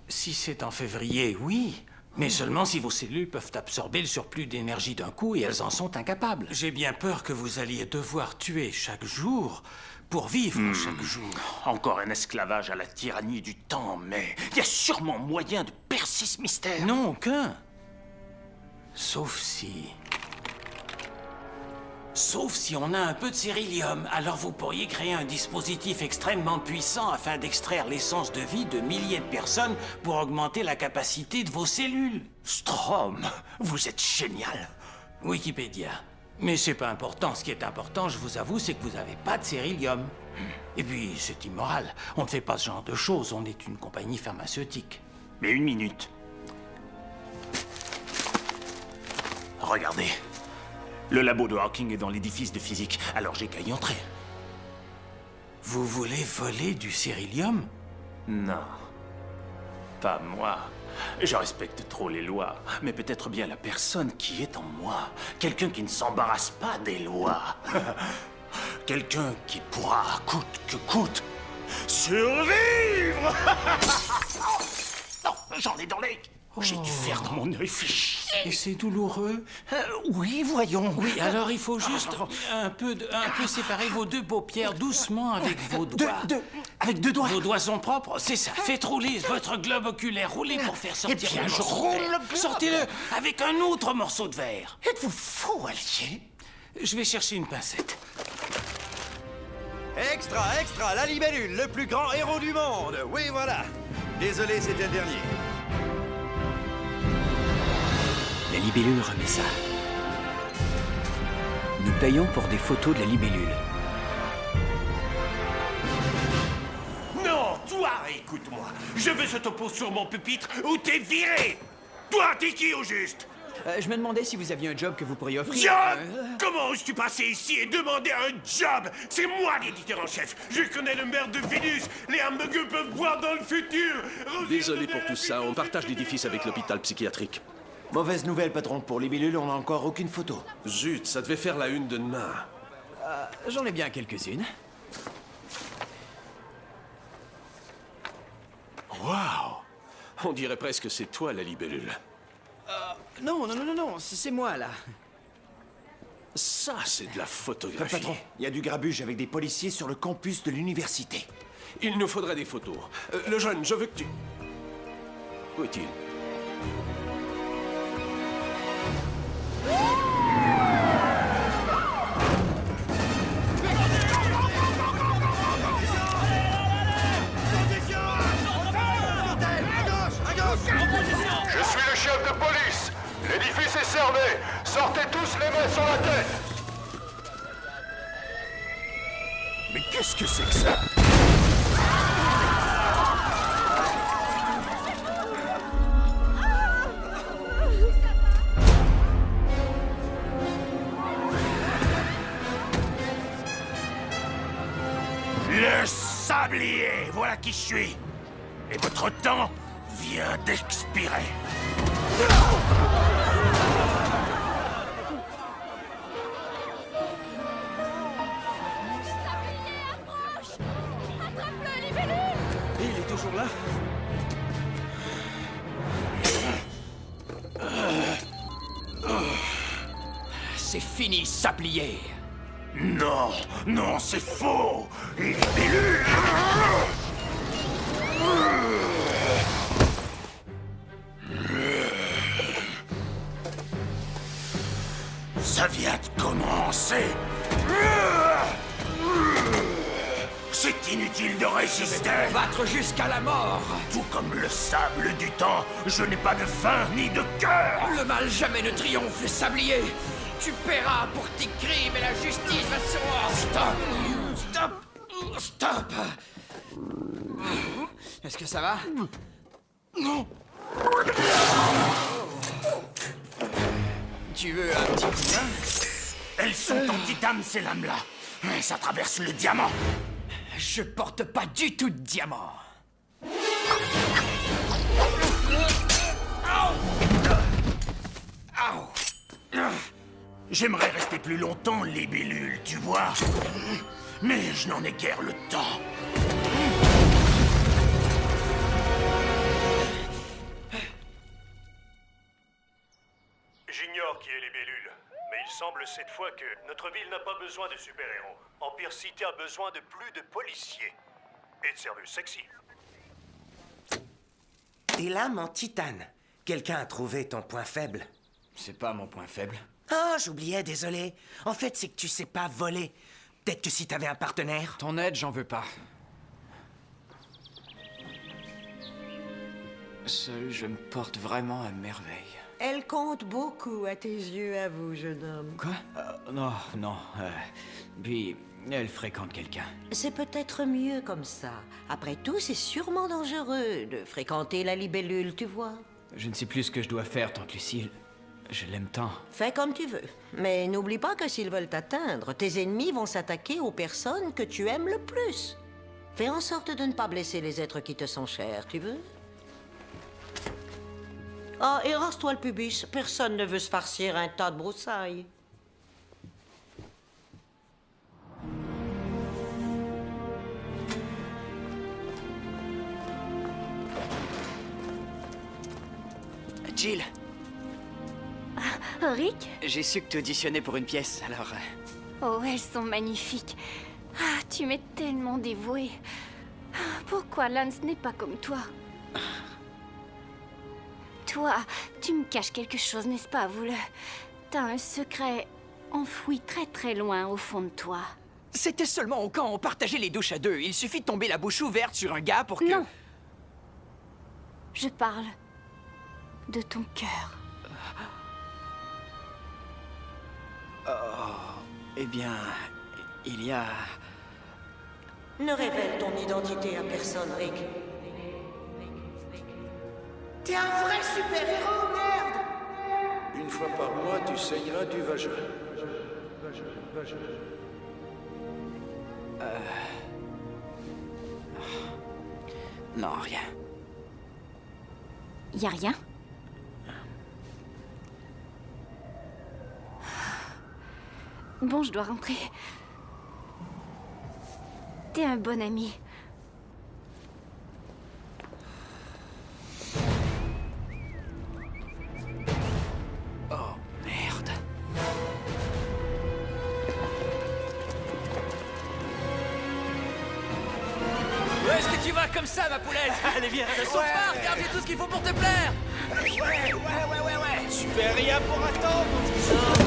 Si c'est en février, oui. Mais seulement si vos cellules peuvent absorber le surplus d'énergie d'un coup et elles en sont incapables. J'ai bien peur que vous alliez devoir tuer chaque jour pour vivre chaque jour. Encore un esclavage à la tyrannie du temps, mais il y a sûrement moyen de percer ce mystère. Non, aucun. Sauf si on a un peu de cérilium, alors vous pourriez créer un dispositif extrêmement puissant afin d'extraire l'essence de vie de milliers de personnes pour augmenter la capacité de vos cellules. Strom, vous êtes génial. Wikipédia. Mais c'est pas important. Ce qui est important, je vous avoue, c'est que vous n'avez pas de cérilium. Et puis, c'est immoral. On ne fait pas ce genre de choses. On est une compagnie pharmaceutique. Mais une minute. Regardez. Le labo de Hawking est dans l'édifice de physique, alors j'ai qu'à y entrer. Vous voulez voler du cérilium? Non. Pas moi. Je respecte trop les lois, mais peut-être bien la personne qui est en moi. Quelqu'un qui ne s'embarrasse pas des lois. Quelqu'un qui pourra, coûte que coûte, survivre. Non, j'en ai dans les... J'ai dû faire dans mon œil, fichier. Et c'est douloureux? Oui, voyons. Oui, alors il faut juste un peu séparer vos deux paupières doucement avec vos doigts. Avec deux doigts? Vos doigts sont propres, c'est ça. Faites rouler votre globe oculaire, roulez pour faire sortir bien, le je morceau de roule verre. le globe. Sortez-le avec un autre morceau de verre. Êtes-vous fou, Allier? Je vais chercher une pincette. Extra, extra, la libellule, le plus grand héros du monde. Oui, voilà. Désolé, c'était le dernier. La libellule remet ça. Nous payons pour des photos de la libellule. Non, toi, écoute-moi. Je veux ce topo sur mon pupitre ou t'es viré. Toi, t'es qui au juste? Je me demandais si vous aviez un job que vous pourriez offrir. Job? Comment oses-tu passer ici et demander un job? C'est moi l'éditeur en chef. Je connais le maire de Vénus. Les hamburgers peuvent boire dans le futur. Désolé pour tout ça, on partage l'édifice avec l'hôpital psychiatrique. Mauvaise nouvelle, patron. Pour les bellules, on n'a encore aucune photo. Zut, ça devait faire la une de demain. J'en ai bien quelques-unes. Waouh! On dirait presque que c'est toi, la libellule. Non, c'est moi, là. Ça, c'est de la photographie. Patron, il y a du grabuge avec des policiers sur le campus de l'université. Il nous faudrait des photos. Le jeune, je veux que tu... Où est-il? Je suis le chef de police. L'édifice est cerné. Sortez tous les mains sur la tête. Mais qu'est-ce que c'est que ça? Le sablier, voilà qui je suis. Et votre temps vient d'expirer. Il est toujours là? C'est fini, sablier. Non, non, c'est faux. Les libellules. Ça vient de commencer. C'est inutile de résister. Battre jusqu'à la mort. Tout comme le sable du temps, je n'ai pas de faim ni de cœur. Le mal jamais ne triomphe, le sablier. Tu paieras pour tes crimes et la justice va sur moi. Stop. Est-ce que ça va? Non. Tu veux un petit coup de main? Elles sont en titane, ces lames-là. Ça traverse le diamant. Je porte pas du tout de diamant. J'aimerais rester plus longtemps, libellule, tu vois. Mais je n'en ai guère le temps. J'ignore qui est libellule, mais il semble cette fois que notre ville n'a pas besoin de super-héros. Empire City a besoin de plus de policiers. Et de serveuses sexy. Des lames en titane. Quelqu'un a trouvé ton point faible. C'est pas mon point faible. Ah, j'oubliais, désolé. En fait, c'est que tu sais pas voler. Peut-être que si t'avais un partenaire... Ton aide, j'en veux pas. Seul, je me porte vraiment à merveille. Elle compte beaucoup à tes yeux, à vous, jeune homme. Quoi? Non. Puis, elle fréquente quelqu'un. C'est peut-être mieux comme ça. Après tout, c'est sûrement dangereux de fréquenter la libellule, tu vois. Je ne sais plus ce que je dois faire, tante Lucille. Je l'aime tant. Fais comme tu veux. Mais n'oublie pas que s'ils veulent t'atteindre, tes ennemis vont s'attaquer aux personnes que tu aimes le plus. Fais en sorte de ne pas blesser les êtres qui te sont chers, tu veux? Ah, et rase-toi le pubis. Personne ne veut se farcir un tas de broussailles. Jill, Rick? j'ai su que tu auditionnais pour une pièce, alors... Oh, elles sont magnifiques. Ah, tu m'es tellement dévouée. Pourquoi Lance n'est pas comme toi? Toi, tu me caches quelque chose, n'est-ce pas, Vouleux? T'as un secret enfoui très très loin au fond de toi. C'était seulement au camp on partageait les douches à deux. Il suffit de tomber la bouche ouverte sur un gars pour que... Non. Je parle de ton cœur. Oh, eh bien, il y a... Ne révèle ton identité à personne, Rick. T'es un vrai super-héros, merde! Une fois par mois, tu saigneras du vagin. Non, rien. Y a rien? Bon, je dois rentrer. T'es un bon ami. Oh, merde. Où est-ce que tu vas comme ça, ma poulette? Allez, viens, ne saute pas, regarde, j'ai tout ce qu'il faut pour te plaire. Ouais. Super rien pour attendre, mon petit sang.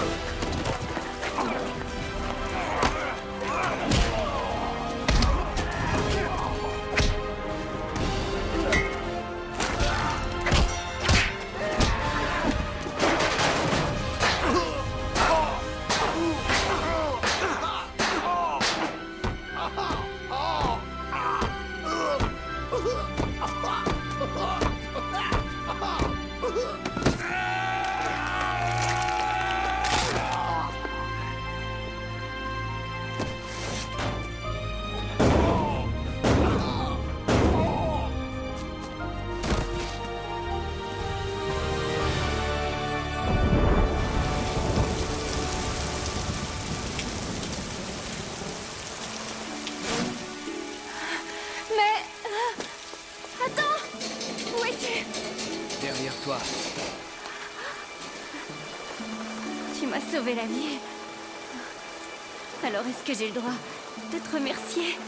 Derrière toi. Tu m'as sauvé la vie. Alors est-ce que j'ai le droit de te remercier?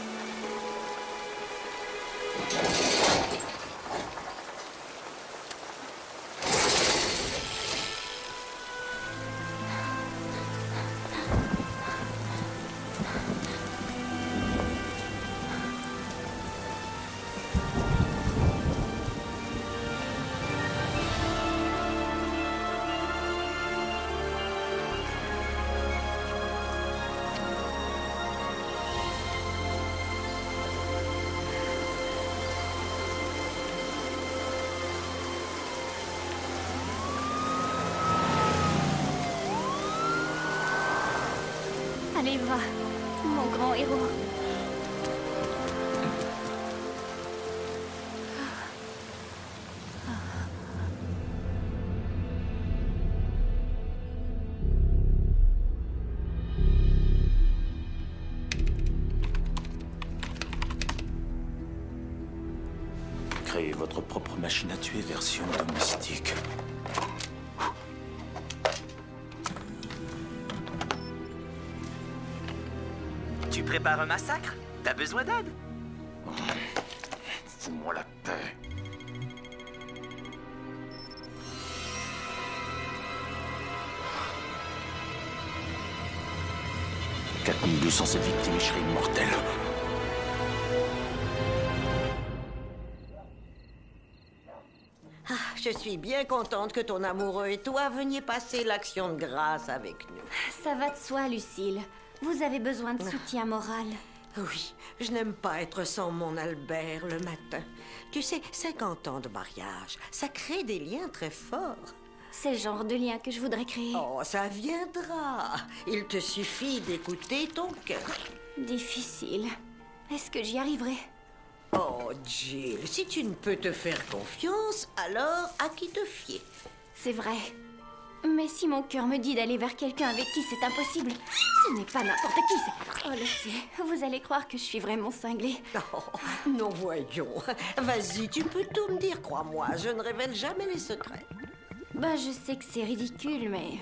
Allez, va, mon grand héros. Créez votre propre machine à tuer version domestique. Tu prépares un massacre? T'as besoin d'aide? Fous-moi la paix. « 4207 victimes, je serai immortel. » Ah, je suis bien contente que ton amoureux et toi veniez passer l'action de grâce avec nous. Ça va de soi, Lucille. Vous avez besoin de soutien moral. Oui, je n'aime pas être sans mon Albert le matin. Tu sais, 50 ans de mariage, ça crée des liens très forts. C'est le genre de lien que je voudrais créer. Oh, ça viendra. Il te suffit d'écouter ton cœur. Difficile. Est-ce que j'y arriverai? Oh, Jill, si tu ne peux te faire confiance, alors à qui te fier? C'est vrai. Mais si mon cœur me dit d'aller vers quelqu'un avec qui c'est impossible, ce n'est pas n'importe qui, c'est... Oh, le sais, vous allez croire que je suis vraiment cinglée. Oh, non, voyons. Vas-y, tu peux tout me dire, crois-moi. Je ne révèle jamais les secrets. Bah, je sais que c'est ridicule, mais...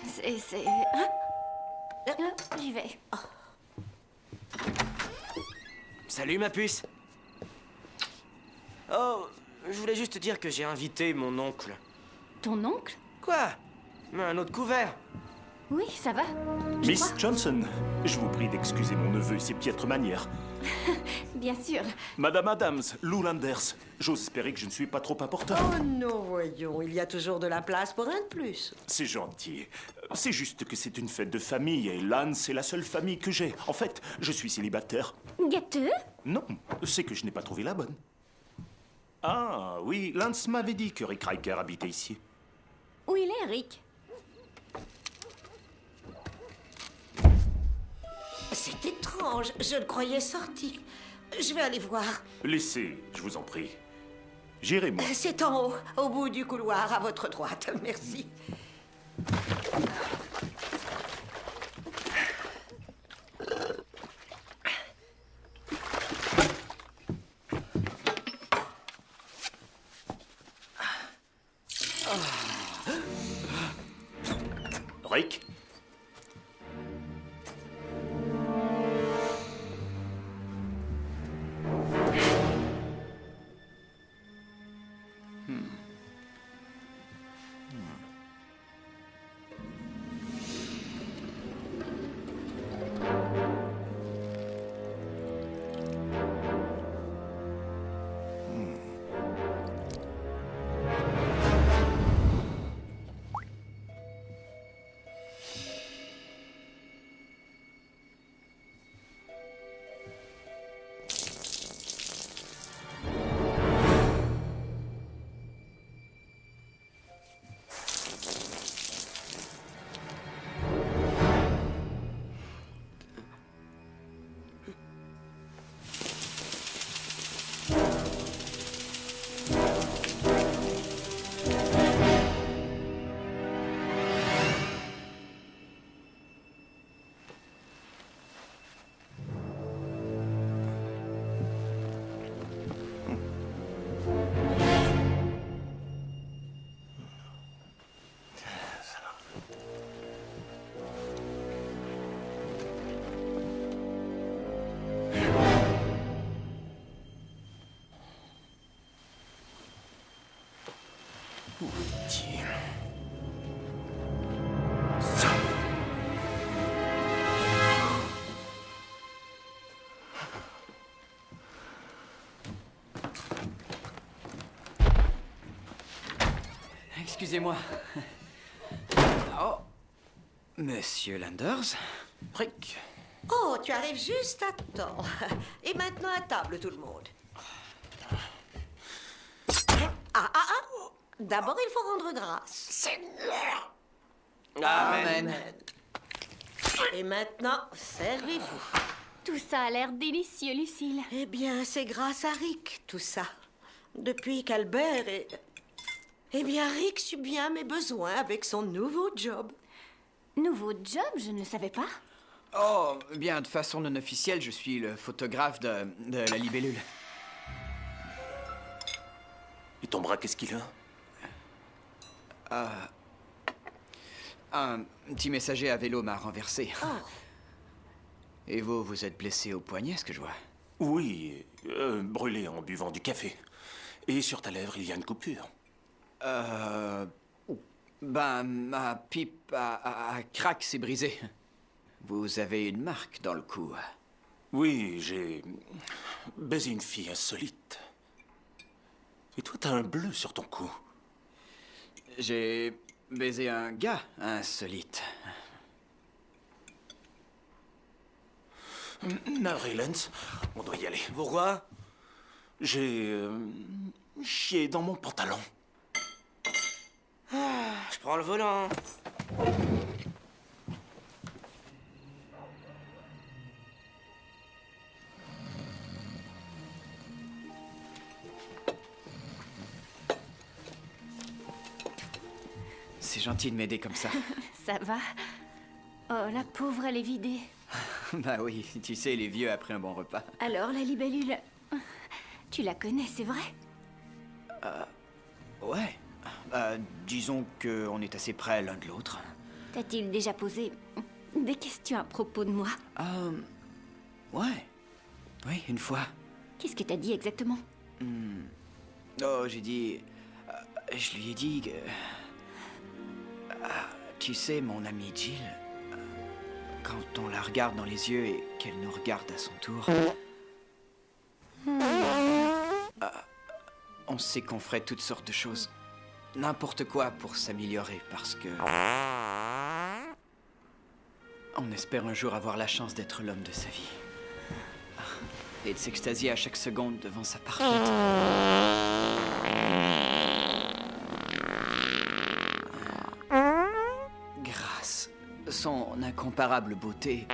C'est... Hein? J'y vais. Salut, ma puce. Oh, je voulais juste te dire que j'ai invité mon oncle. Ton oncle? Quoi? Mais un autre couvert. Oui, ça va. Miss Johnson, je vous prie d'excuser mon neveu et ses piètres manières. Bien sûr. Madame Adams, Lou Landers, j'ose espérer que je ne suis pas trop important. Oh non, voyons, il y a toujours de la place pour un de plus. C'est gentil. C'est juste que c'est une fête de famille et Lance est la seule famille que j'ai. En fait, je suis célibataire. Gâteux? Non, c'est que je n'ai pas trouvé la bonne. Ah, oui, Lance m'avait dit que Rick Riker habitait ici. Où il est, Rick? C'est étrange, je le croyais sorti. Je vais aller voir. Laissez, je vous en prie. J'irai, moi. C'est en haut, au bout du couloir, à votre droite. Merci. Rick? Excusez-moi. Oh. Monsieur Landers? Rick. Oh, tu arrives juste à temps. Et maintenant à table, tout le monde. Ah. D'abord, il faut rendre grâce. Seigneur. Amen. Et maintenant, servez-vous. Tout ça a l'air délicieux, Lucille. Eh bien, c'est grâce à Rick, tout ça. Depuis qu'Albert est... Eh bien, Rick suit bien mes besoins avec son nouveau job. Nouveau job? Je ne le savais pas. Oh, bien, de façon non officielle, je suis le photographe de la libellule. Et ton bras, qu'est-ce qu'il a? Un petit messager à vélo m'a renversé. Oh. Et vous, vous êtes blessé au poignet, est-ce que je vois? Oui, brûlé en buvant du café. Et sur ta lèvre, il y a une coupure. Ben, ma pipe à crack s'est brisée. Vous avez une marque dans le cou. Oui, j'ai baisé une fille insolite. Et toi, t'as un bleu sur ton cou. J'ai baisé un gars insolite. Navré, Lance, on doit y aller. Pourquoi? J'ai chié dans mon pantalon. Je prends le volant. C'est gentil de m'aider comme ça. Ça va. Oh, la pauvre, elle est vidée. Bah oui, tu sais, les vieux après un bon repas. Alors, la libellule... Tu la connais, c'est vrai? Ouais. Disons qu'on est assez près l'un de l'autre. T'a-t-il déjà posé des questions à propos de moi? Ouais. Oui, une fois. Qu'est-ce que t'as dit exactement? Oh, j'ai dit... je lui ai dit que... tu sais, mon amie Jill, quand on la regarde dans les yeux et qu'elle nous regarde à son tour... on sait qu'on ferait toutes sortes de choses. N'importe quoi pour s'améliorer, parce que... on espère un jour avoir la chance d'être l'homme de sa vie. Et de s'extasier à chaque seconde devant sa parfaite... grâce, son incomparable beauté...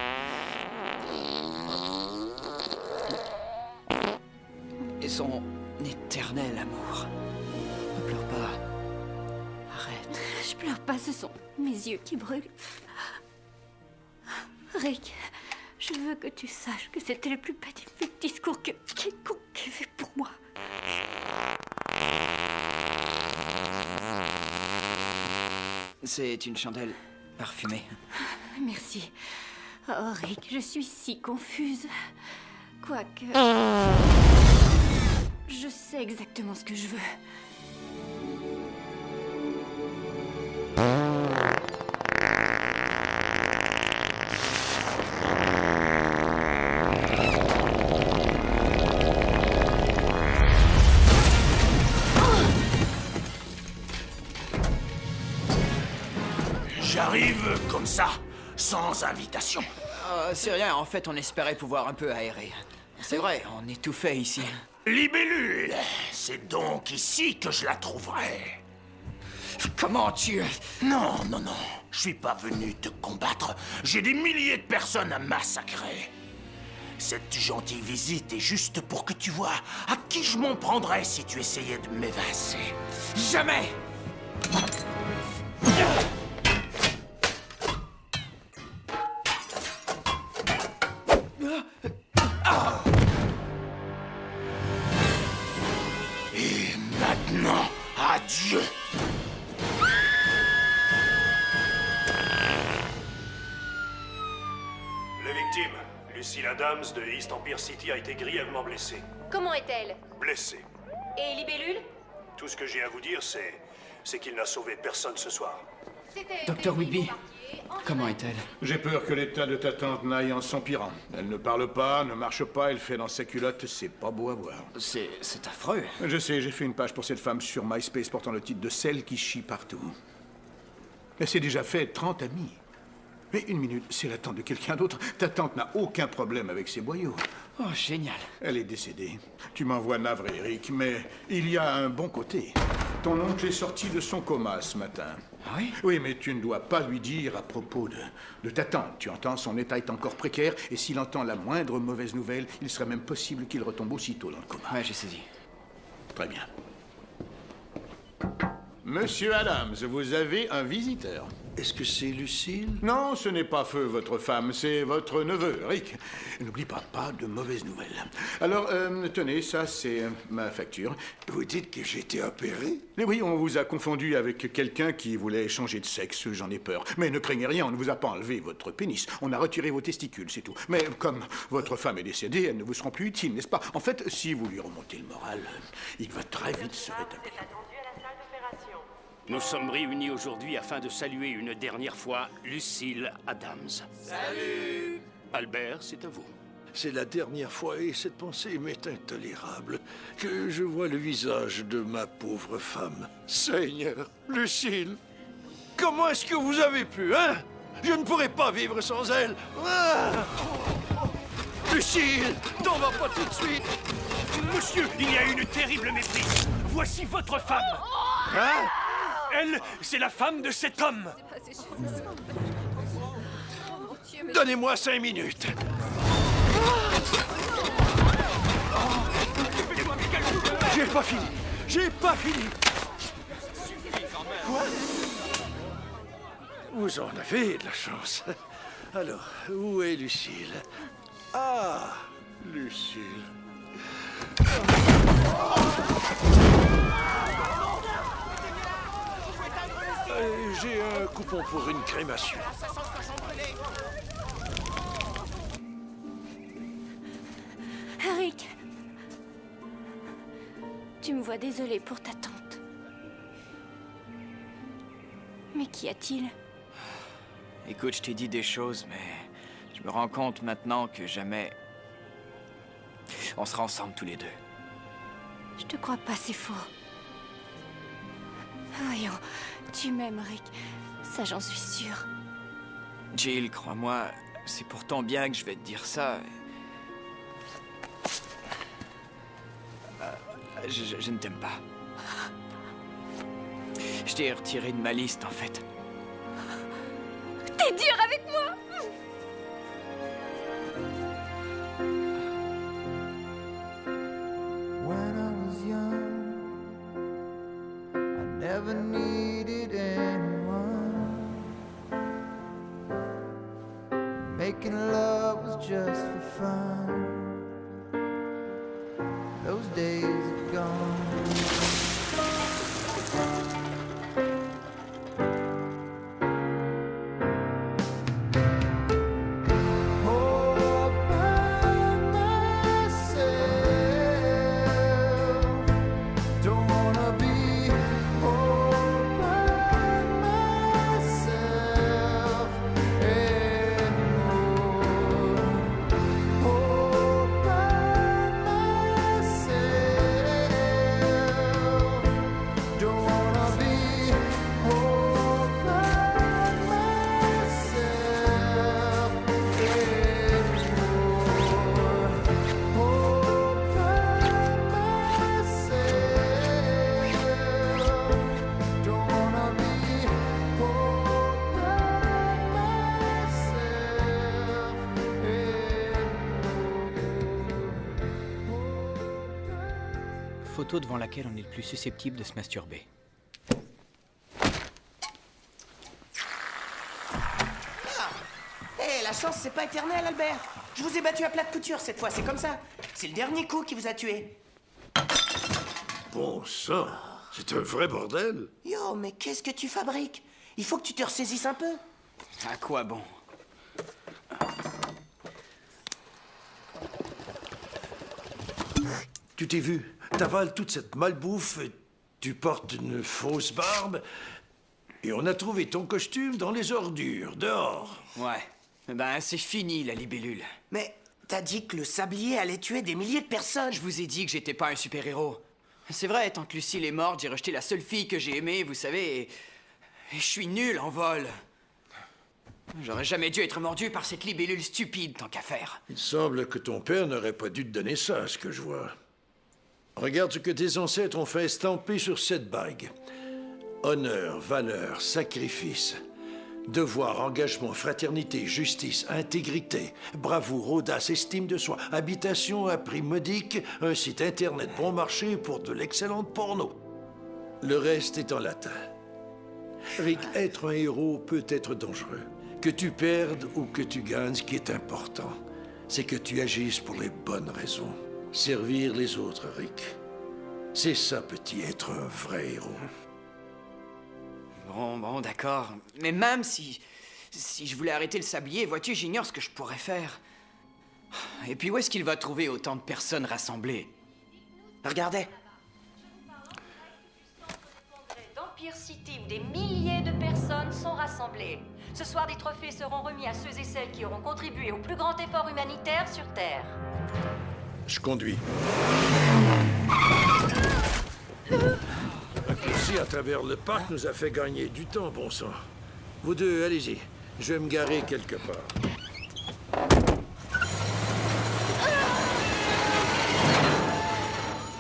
et son éternel amour. Ne pleure pas. Arrête. Je pleure pas, ce sont mes yeux qui brûlent. Rick, je veux que tu saches que c'était le plus magnifique discours que quiconque ait fait pour moi. C'est une chandelle parfumée. Merci. Oh, Rick, je suis si confuse. Quoique... je sais exactement ce que je veux. J'arrive comme ça, sans invitation. C'est rien, en fait, on espérait pouvoir un peu aérer. C'est vrai, on étouffait ici. Libellule, c'est donc ici que je la trouverai. Comment tu... Non, je suis pas venu te combattre. J'ai des milliers de personnes à massacrer. Cette gentille visite est juste pour que tu vois à qui je m'en prendrais si tu essayais de m'évincer. Jamais! Et maintenant, adieu! Les victimes, Lucille Adams de East Empire City a été grièvement blessée. Comment est-elle? Blessée. Et Libellule? Tout ce que j'ai à vous dire, c'est qu'il n'a sauvé personne ce soir. Docteur Whitby, comment est-elle? J'ai peur que l'état de ta tante n'aille en s'empirant. Elle ne parle pas, ne marche pas, elle fait dans sa culotte, c'est pas beau à voir. C'est affreux. Je sais, j'ai fait une page pour cette femme sur MySpace portant le titre de celle qui chie partout. Elle s'est déjà fait 30 amis. Mais une minute, c'est la tante de quelqu'un d'autre. Ta tante n'a aucun problème avec ses boyaux. Oh, génial. Elle est décédée. Tu m'envoies navré, Eric, mais il y a un bon côté. Ton oncle est sorti de son coma ce matin. Ah oui? Oui, mais tu ne dois pas lui dire à propos de ta tante. Tu entends, son état est encore précaire, et s'il entend la moindre mauvaise nouvelle, il serait même possible qu'il retombe aussitôt dans le coma. Ouais, j'ai saisi. Très bien. Monsieur Adams, vous avez un visiteur. Est-ce que c'est Lucille? Non, ce n'est pas Feu, votre femme, c'est votre neveu, Rick. N'oublie pas de mauvaises nouvelles. Alors, tenez, ça, c'est ma facture. Vous dites que j'ai été opéré? Mais oui, on vous a confondu avec quelqu'un qui voulait changer de sexe, j'en ai peur. Mais ne craignez rien, on ne vous a pas enlevé votre pénis. On a retiré vos testicules, c'est tout. Mais comme votre femme est décédée, elles ne vous seront plus utiles, n'est-ce pas? En fait, si vous lui remontez le moral, il va très vite se rétablir. Nous sommes réunis aujourd'hui afin de saluer une dernière fois Lucille Adams. Salut! Albert, c'est à vous. C'est la dernière fois, et cette pensée m'est intolérable, que je vois le visage de ma pauvre femme. Seigneur, Lucille, comment est-ce que vous avez pu, hein? Je ne pourrais pas vivre sans elle. Ah! Lucille, t'en vas pas tout de suite. Monsieur, il y a une terrible méprise. Voici votre femme. Hein? Elle, c'est la femme de cet homme. Donnez-moi 5 minutes. J'ai pas fini. J'ai pas fini. Quoi? Vous en avez de la chance. Alors, où est Lucille? Ah, Lucille. coupon pour une crémation. Rick, tu me vois désolée pour ta tante. Mais qu'y a-t-il? Écoute, je t'ai dit des choses, mais je me rends compte maintenant que jamais on sera ensemble tous les deux. Je te crois pas, c'est faux. Voyons, tu m'aimes, Rick. Ça, j'en suis sûre. Jill, crois-moi, c'est pour ton bien que je vais te dire ça. Je ne t'aime pas. Je t'ai retiré de ma liste, en fait. T'es dur avec moi! When I was young, I never needed anyone. Making love was just for fun. Those days are gone. Photo devant laquelle on est le plus susceptible de se masturber. Hé, la chance, c'est pas éternel, Albert. Je vous ai battu à plat de couture cette fois, c'est comme ça. C'est le dernier coup qui vous a tué. Bon sang, c'est un vrai bordel. Yo, mais qu'est-ce que tu fabriques? Il faut que tu te ressaisisses un peu. À quoi bon? Tu t'es vu, t'avales toute cette malbouffe, tu portes une fausse barbe, et on a trouvé ton costume dans les ordures, dehors. Ouais. Ben, c'est fini, la libellule. Mais t'as dit que le sablier allait tuer des milliers de personnes. Je vous ai dit que j'étais pas un super-héros. C'est vrai, tant que Lucille est morte, j'ai rejeté la seule fille que j'ai aimée, vous savez, et je suis nul en vol. J'aurais jamais dû être mordu par cette libellule stupide, tant qu'à faire. Il semble que ton père n'aurait pas dû te donner ça, à ce que je vois. Regarde ce que tes ancêtres ont fait estamper sur cette bague. Honneur, valeur, sacrifice, devoir, engagement, fraternité, justice, intégrité, bravoure, audace, estime de soi, habitation à prix modique, un site internet bon marché pour de l'excellente porno. Le reste est en latin. Rick, être un héros peut être dangereux. Que tu perdes ou que tu gagnes, ce qui est important, c'est que tu agisses pour les bonnes raisons. Servir les autres, Rick. C'est ça, petit, être un vrai héros. Bon, d'accord. Mais même si je voulais arrêter le sablier, vois-tu, j'ignore ce que je pourrais faire. Et puis où est-ce qu'il va trouver autant de personnes rassemblées? Regardez. D'Empire City, où des milliers de personnes sont rassemblées. Ce soir, des trophées seront remis à ceux et celles qui auront contribué au plus grand effort humanitaire sur Terre. Je conduis. La course à travers le parc nous a fait gagner du temps, bon sang. Vous deux, allez-y. Je vais me garer quelque part.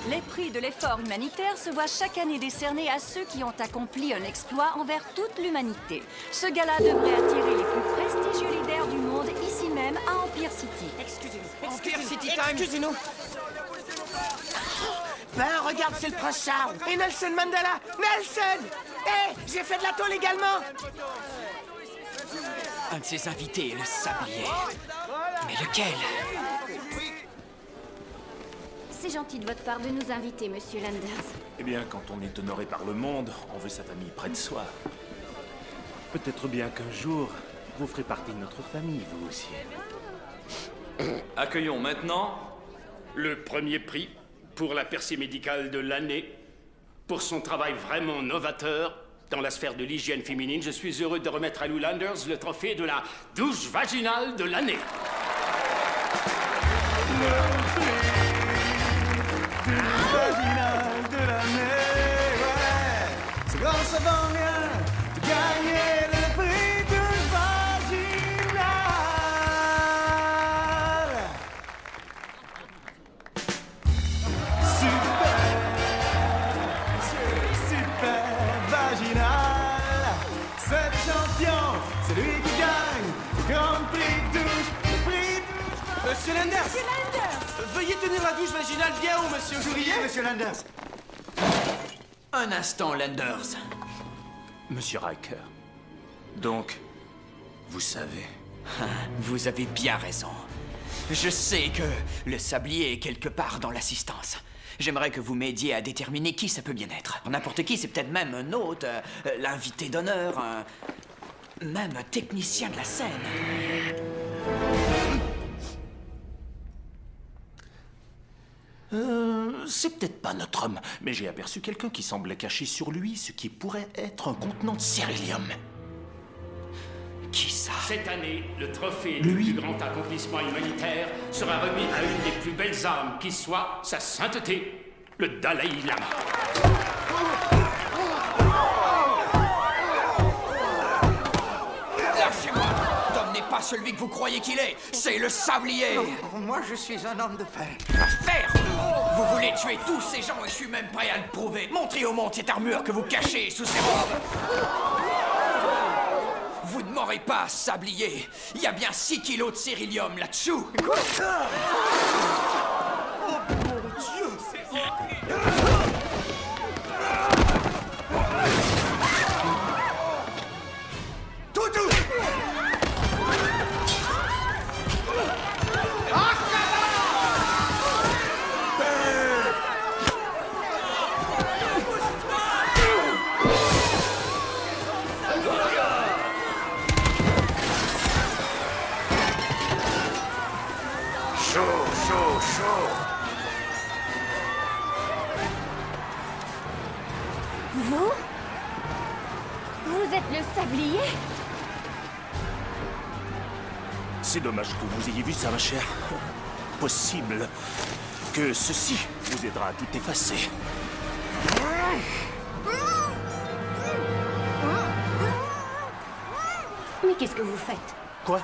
Les prix de l'effort humanitaire se voient chaque année décernés à ceux qui ont accompli un exploit envers toute l'humanité. Ce gala devrait attirer les plus prestigieux leaders du monde ici même à Empire City. Excusez-nous. Ben, regarde, c'est le prince Charles et Nelson Mandela. Nelson! Hé, j'ai fait de la tôle également. Un de ses invités est le sablier. Mais lequel? C'est gentil de votre part de nous inviter, monsieur Landers. Eh bien, quand on est honoré par le monde, on veut sa famille près de soi. Peut-être bien qu'un jour, vous ferez partie de notre famille, vous aussi. Accueillons maintenant Le premier prix pour la percée médicale de l'année. Pour son travail vraiment novateur dans la sphère de l'hygiène féminine, je suis heureux de remettre à Lou Landers le trophée de la douche vaginale de l'année. Vaginale de l'année, ouais. C'est quand ça va bien gagner le prix douche vaginale. Super vaginal. C'est le champion, c'est lui qui gagne le grand prix douche, le prix douche. Monsieur Landers! Veuillez tenir la douche vaginale bien haut, monsieur. Souriez, monsieur Landers. Un instant, Landers. Monsieur Riker, donc, vous savez... Vous avez bien raison. Je sais que le sablier est quelque part dans l'assistance. J'aimerais que vous m'aidiez à déterminer qui ça peut bien être. N'importe qui, c'est peut-être même un hôte, l'invité d'honneur, même un technicien de la scène. C'est peut-être pas notre homme, mais j'ai aperçu quelqu'un qui semblait cacher sur lui ce qui pourrait être un contenant de cérélium. Qui ça? Cette année, le trophée du plus grand accomplissement humanitaire sera remis à une des plus belles âmes qui soit sa sainteté, le Dalai Lama. Lâchez-moi! Tom n'est pas celui que vous croyez qu'il est, c'est le sablier! Moi, je suis un homme de paix. Faire! Vous voulez tuer tous ces gens et je suis même prêt à le prouver. Montrez au monde cette armure que vous cachez sous ces robes. Vous ne m'aurez pas, sablier. Il y a bien 6 kilos de cérélium là-dessous. Quoi? Oh mon Dieu, c'est horrible. Toutou! Vous? Vous êtes le sablier? C'est dommage que vous ayez vu ça, ma chère. Possible que ceci vous aidera à tout effacer. Mais qu'est-ce que vous faites? Quoi?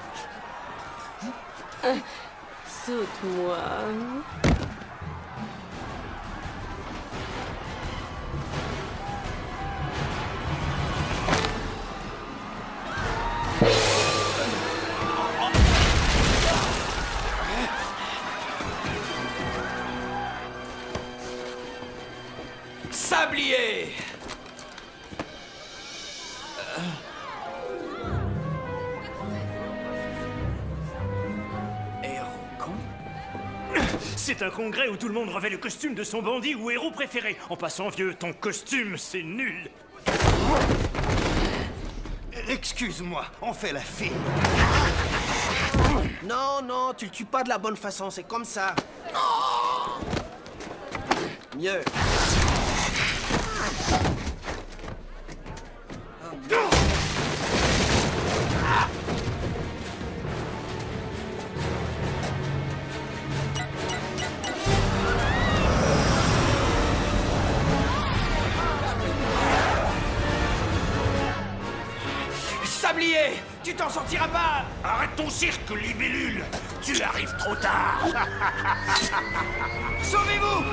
Saute-moi. Sablier! C'est un congrès où tout le monde revêt le costume de son bandit ou héros préféré. En passant, vieux, ton costume, c'est nul. Excuse-moi, on fait la fille. Non, non, tu le tues pas de la bonne façon, c'est comme ça. Mieux. Sablier! Tu t'en sortiras pas! Arrête ton cirque, libellule! Tu arrives trop tard! Sauvez-vous!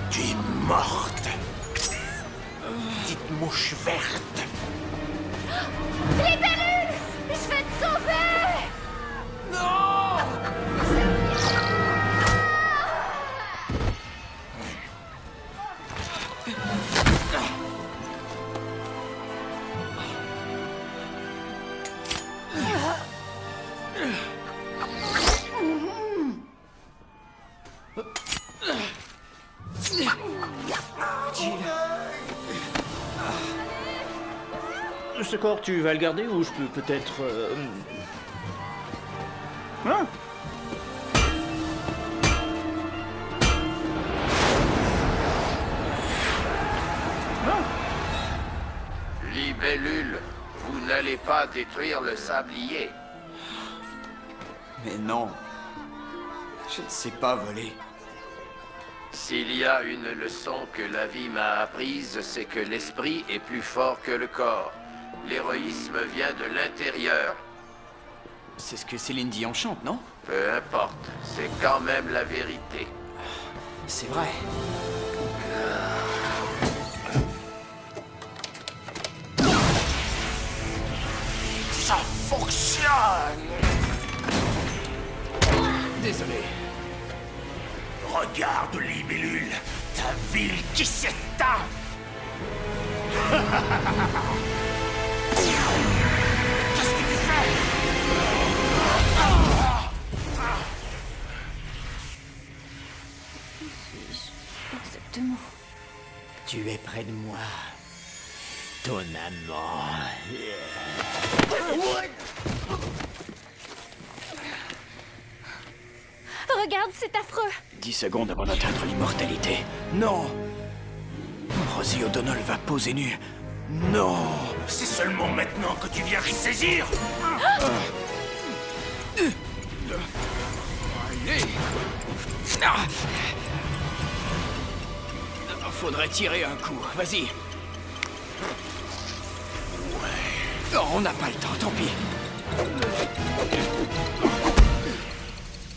Tu es morte! Petite mouche verte! Libellule! Je vais te sauver! Non! Ce corps, tu vas le garder ou je peux peut-être... Hein? Libellule, vous n'allez pas détruire le sablier. Mais non. Je ne sais pas voler. S'il y a une leçon que la vie m'a apprise, c'est que l'esprit est plus fort que le corps. L'héroïsme vient de l'intérieur. C'est ce que Céline Dion chante, non? Peu importe, c'est quand même la vérité. C'est vrai. Ça fonctionne! Désolé. Regarde, Libellule, ta ville qui s'éteint! Qu'est-ce que tu fais? Exactement. Tu es près de moi. Ton amant. Regarde, c'est affreux. 10 secondes avant d'atteindre l'immortalité. Non! Rosie O'Donnell va poser nue. Non! C'est seulement maintenant que tu viens de saisir! Allez! Faudrait tirer un coup. Vas-y. Ouais. Oh, on n'a pas le temps, tant pis.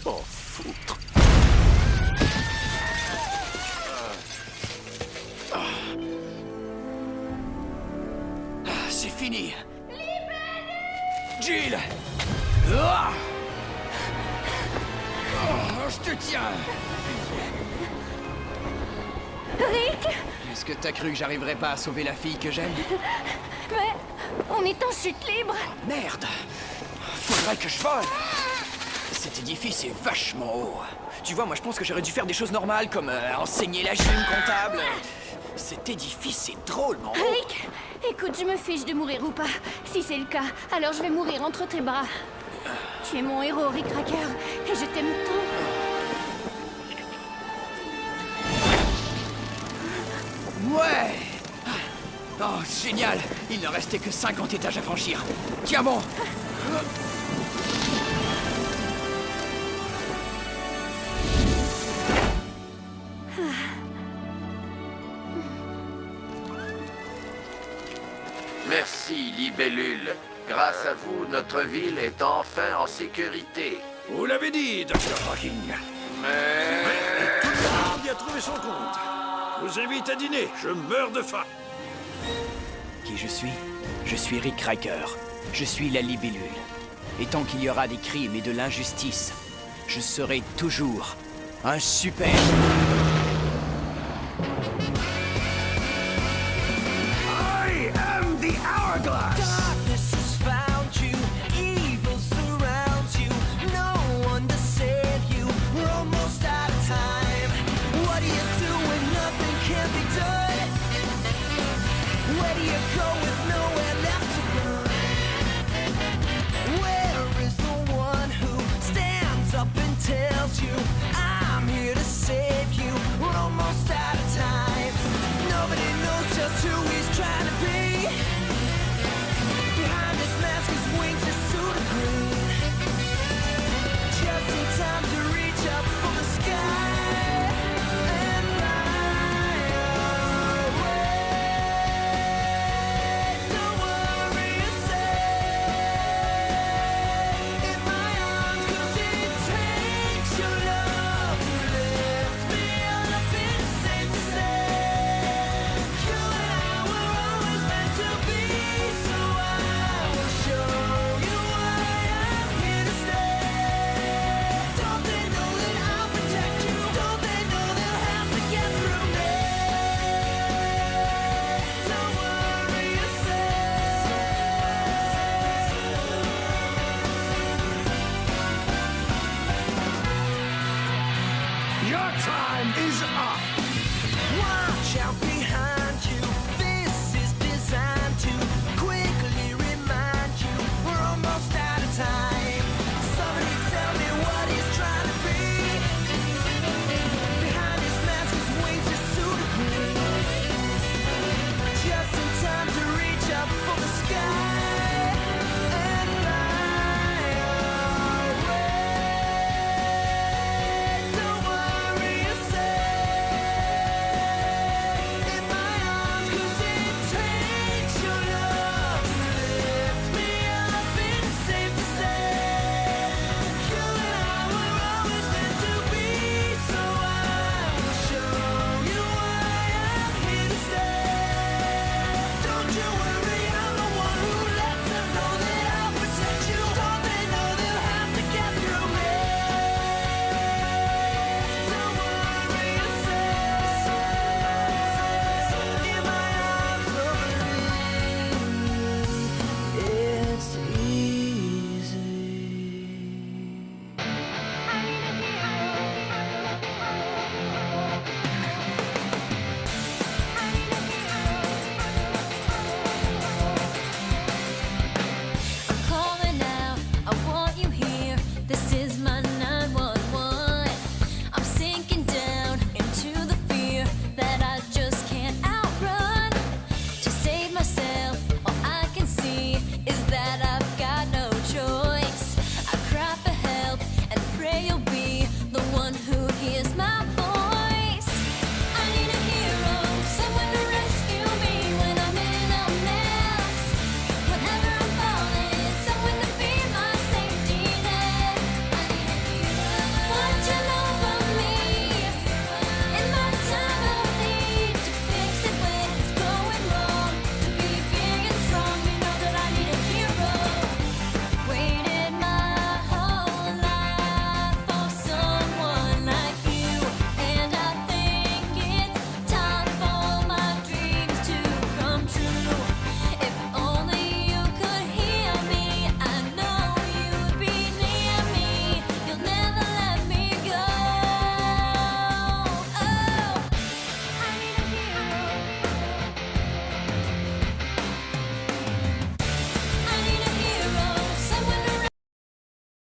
Oh, foutre. C'est fini. Jill! Ah! Oh, je te tiens! Rick! Est-ce que t'as cru que j'arriverais pas à sauver la fille que j'aime? Mais on est en chute libre. Merde! Faudrait que je vole! Cet édifice est vachement haut. Tu vois, moi je pense que j'aurais dû faire des choses normales comme enseigner la gym comptable. Cet édifice est drôlement haut. Rick, écoute, je me fiche de mourir ou pas. Si c'est le cas, alors je vais mourir entre tes bras. Tu es mon héros, Rick Racker, et je t'aime tant. Ouais! Oh, génial! Il ne restait que 50 étages à franchir. Tiens bon! Merci, Libellule. Grâce à vous, notre ville est enfin en sécurité. Vous l'avez dit, Dr. Hawking. Mais tout le monde y a trouvé son compte. Je vous invite à dîner, je meurs de faim. Qui je suis? Je suis Rick Riker. Je suis la libellule. Et tant qu'il y aura des crimes et de l'injustice, je serai toujours un super...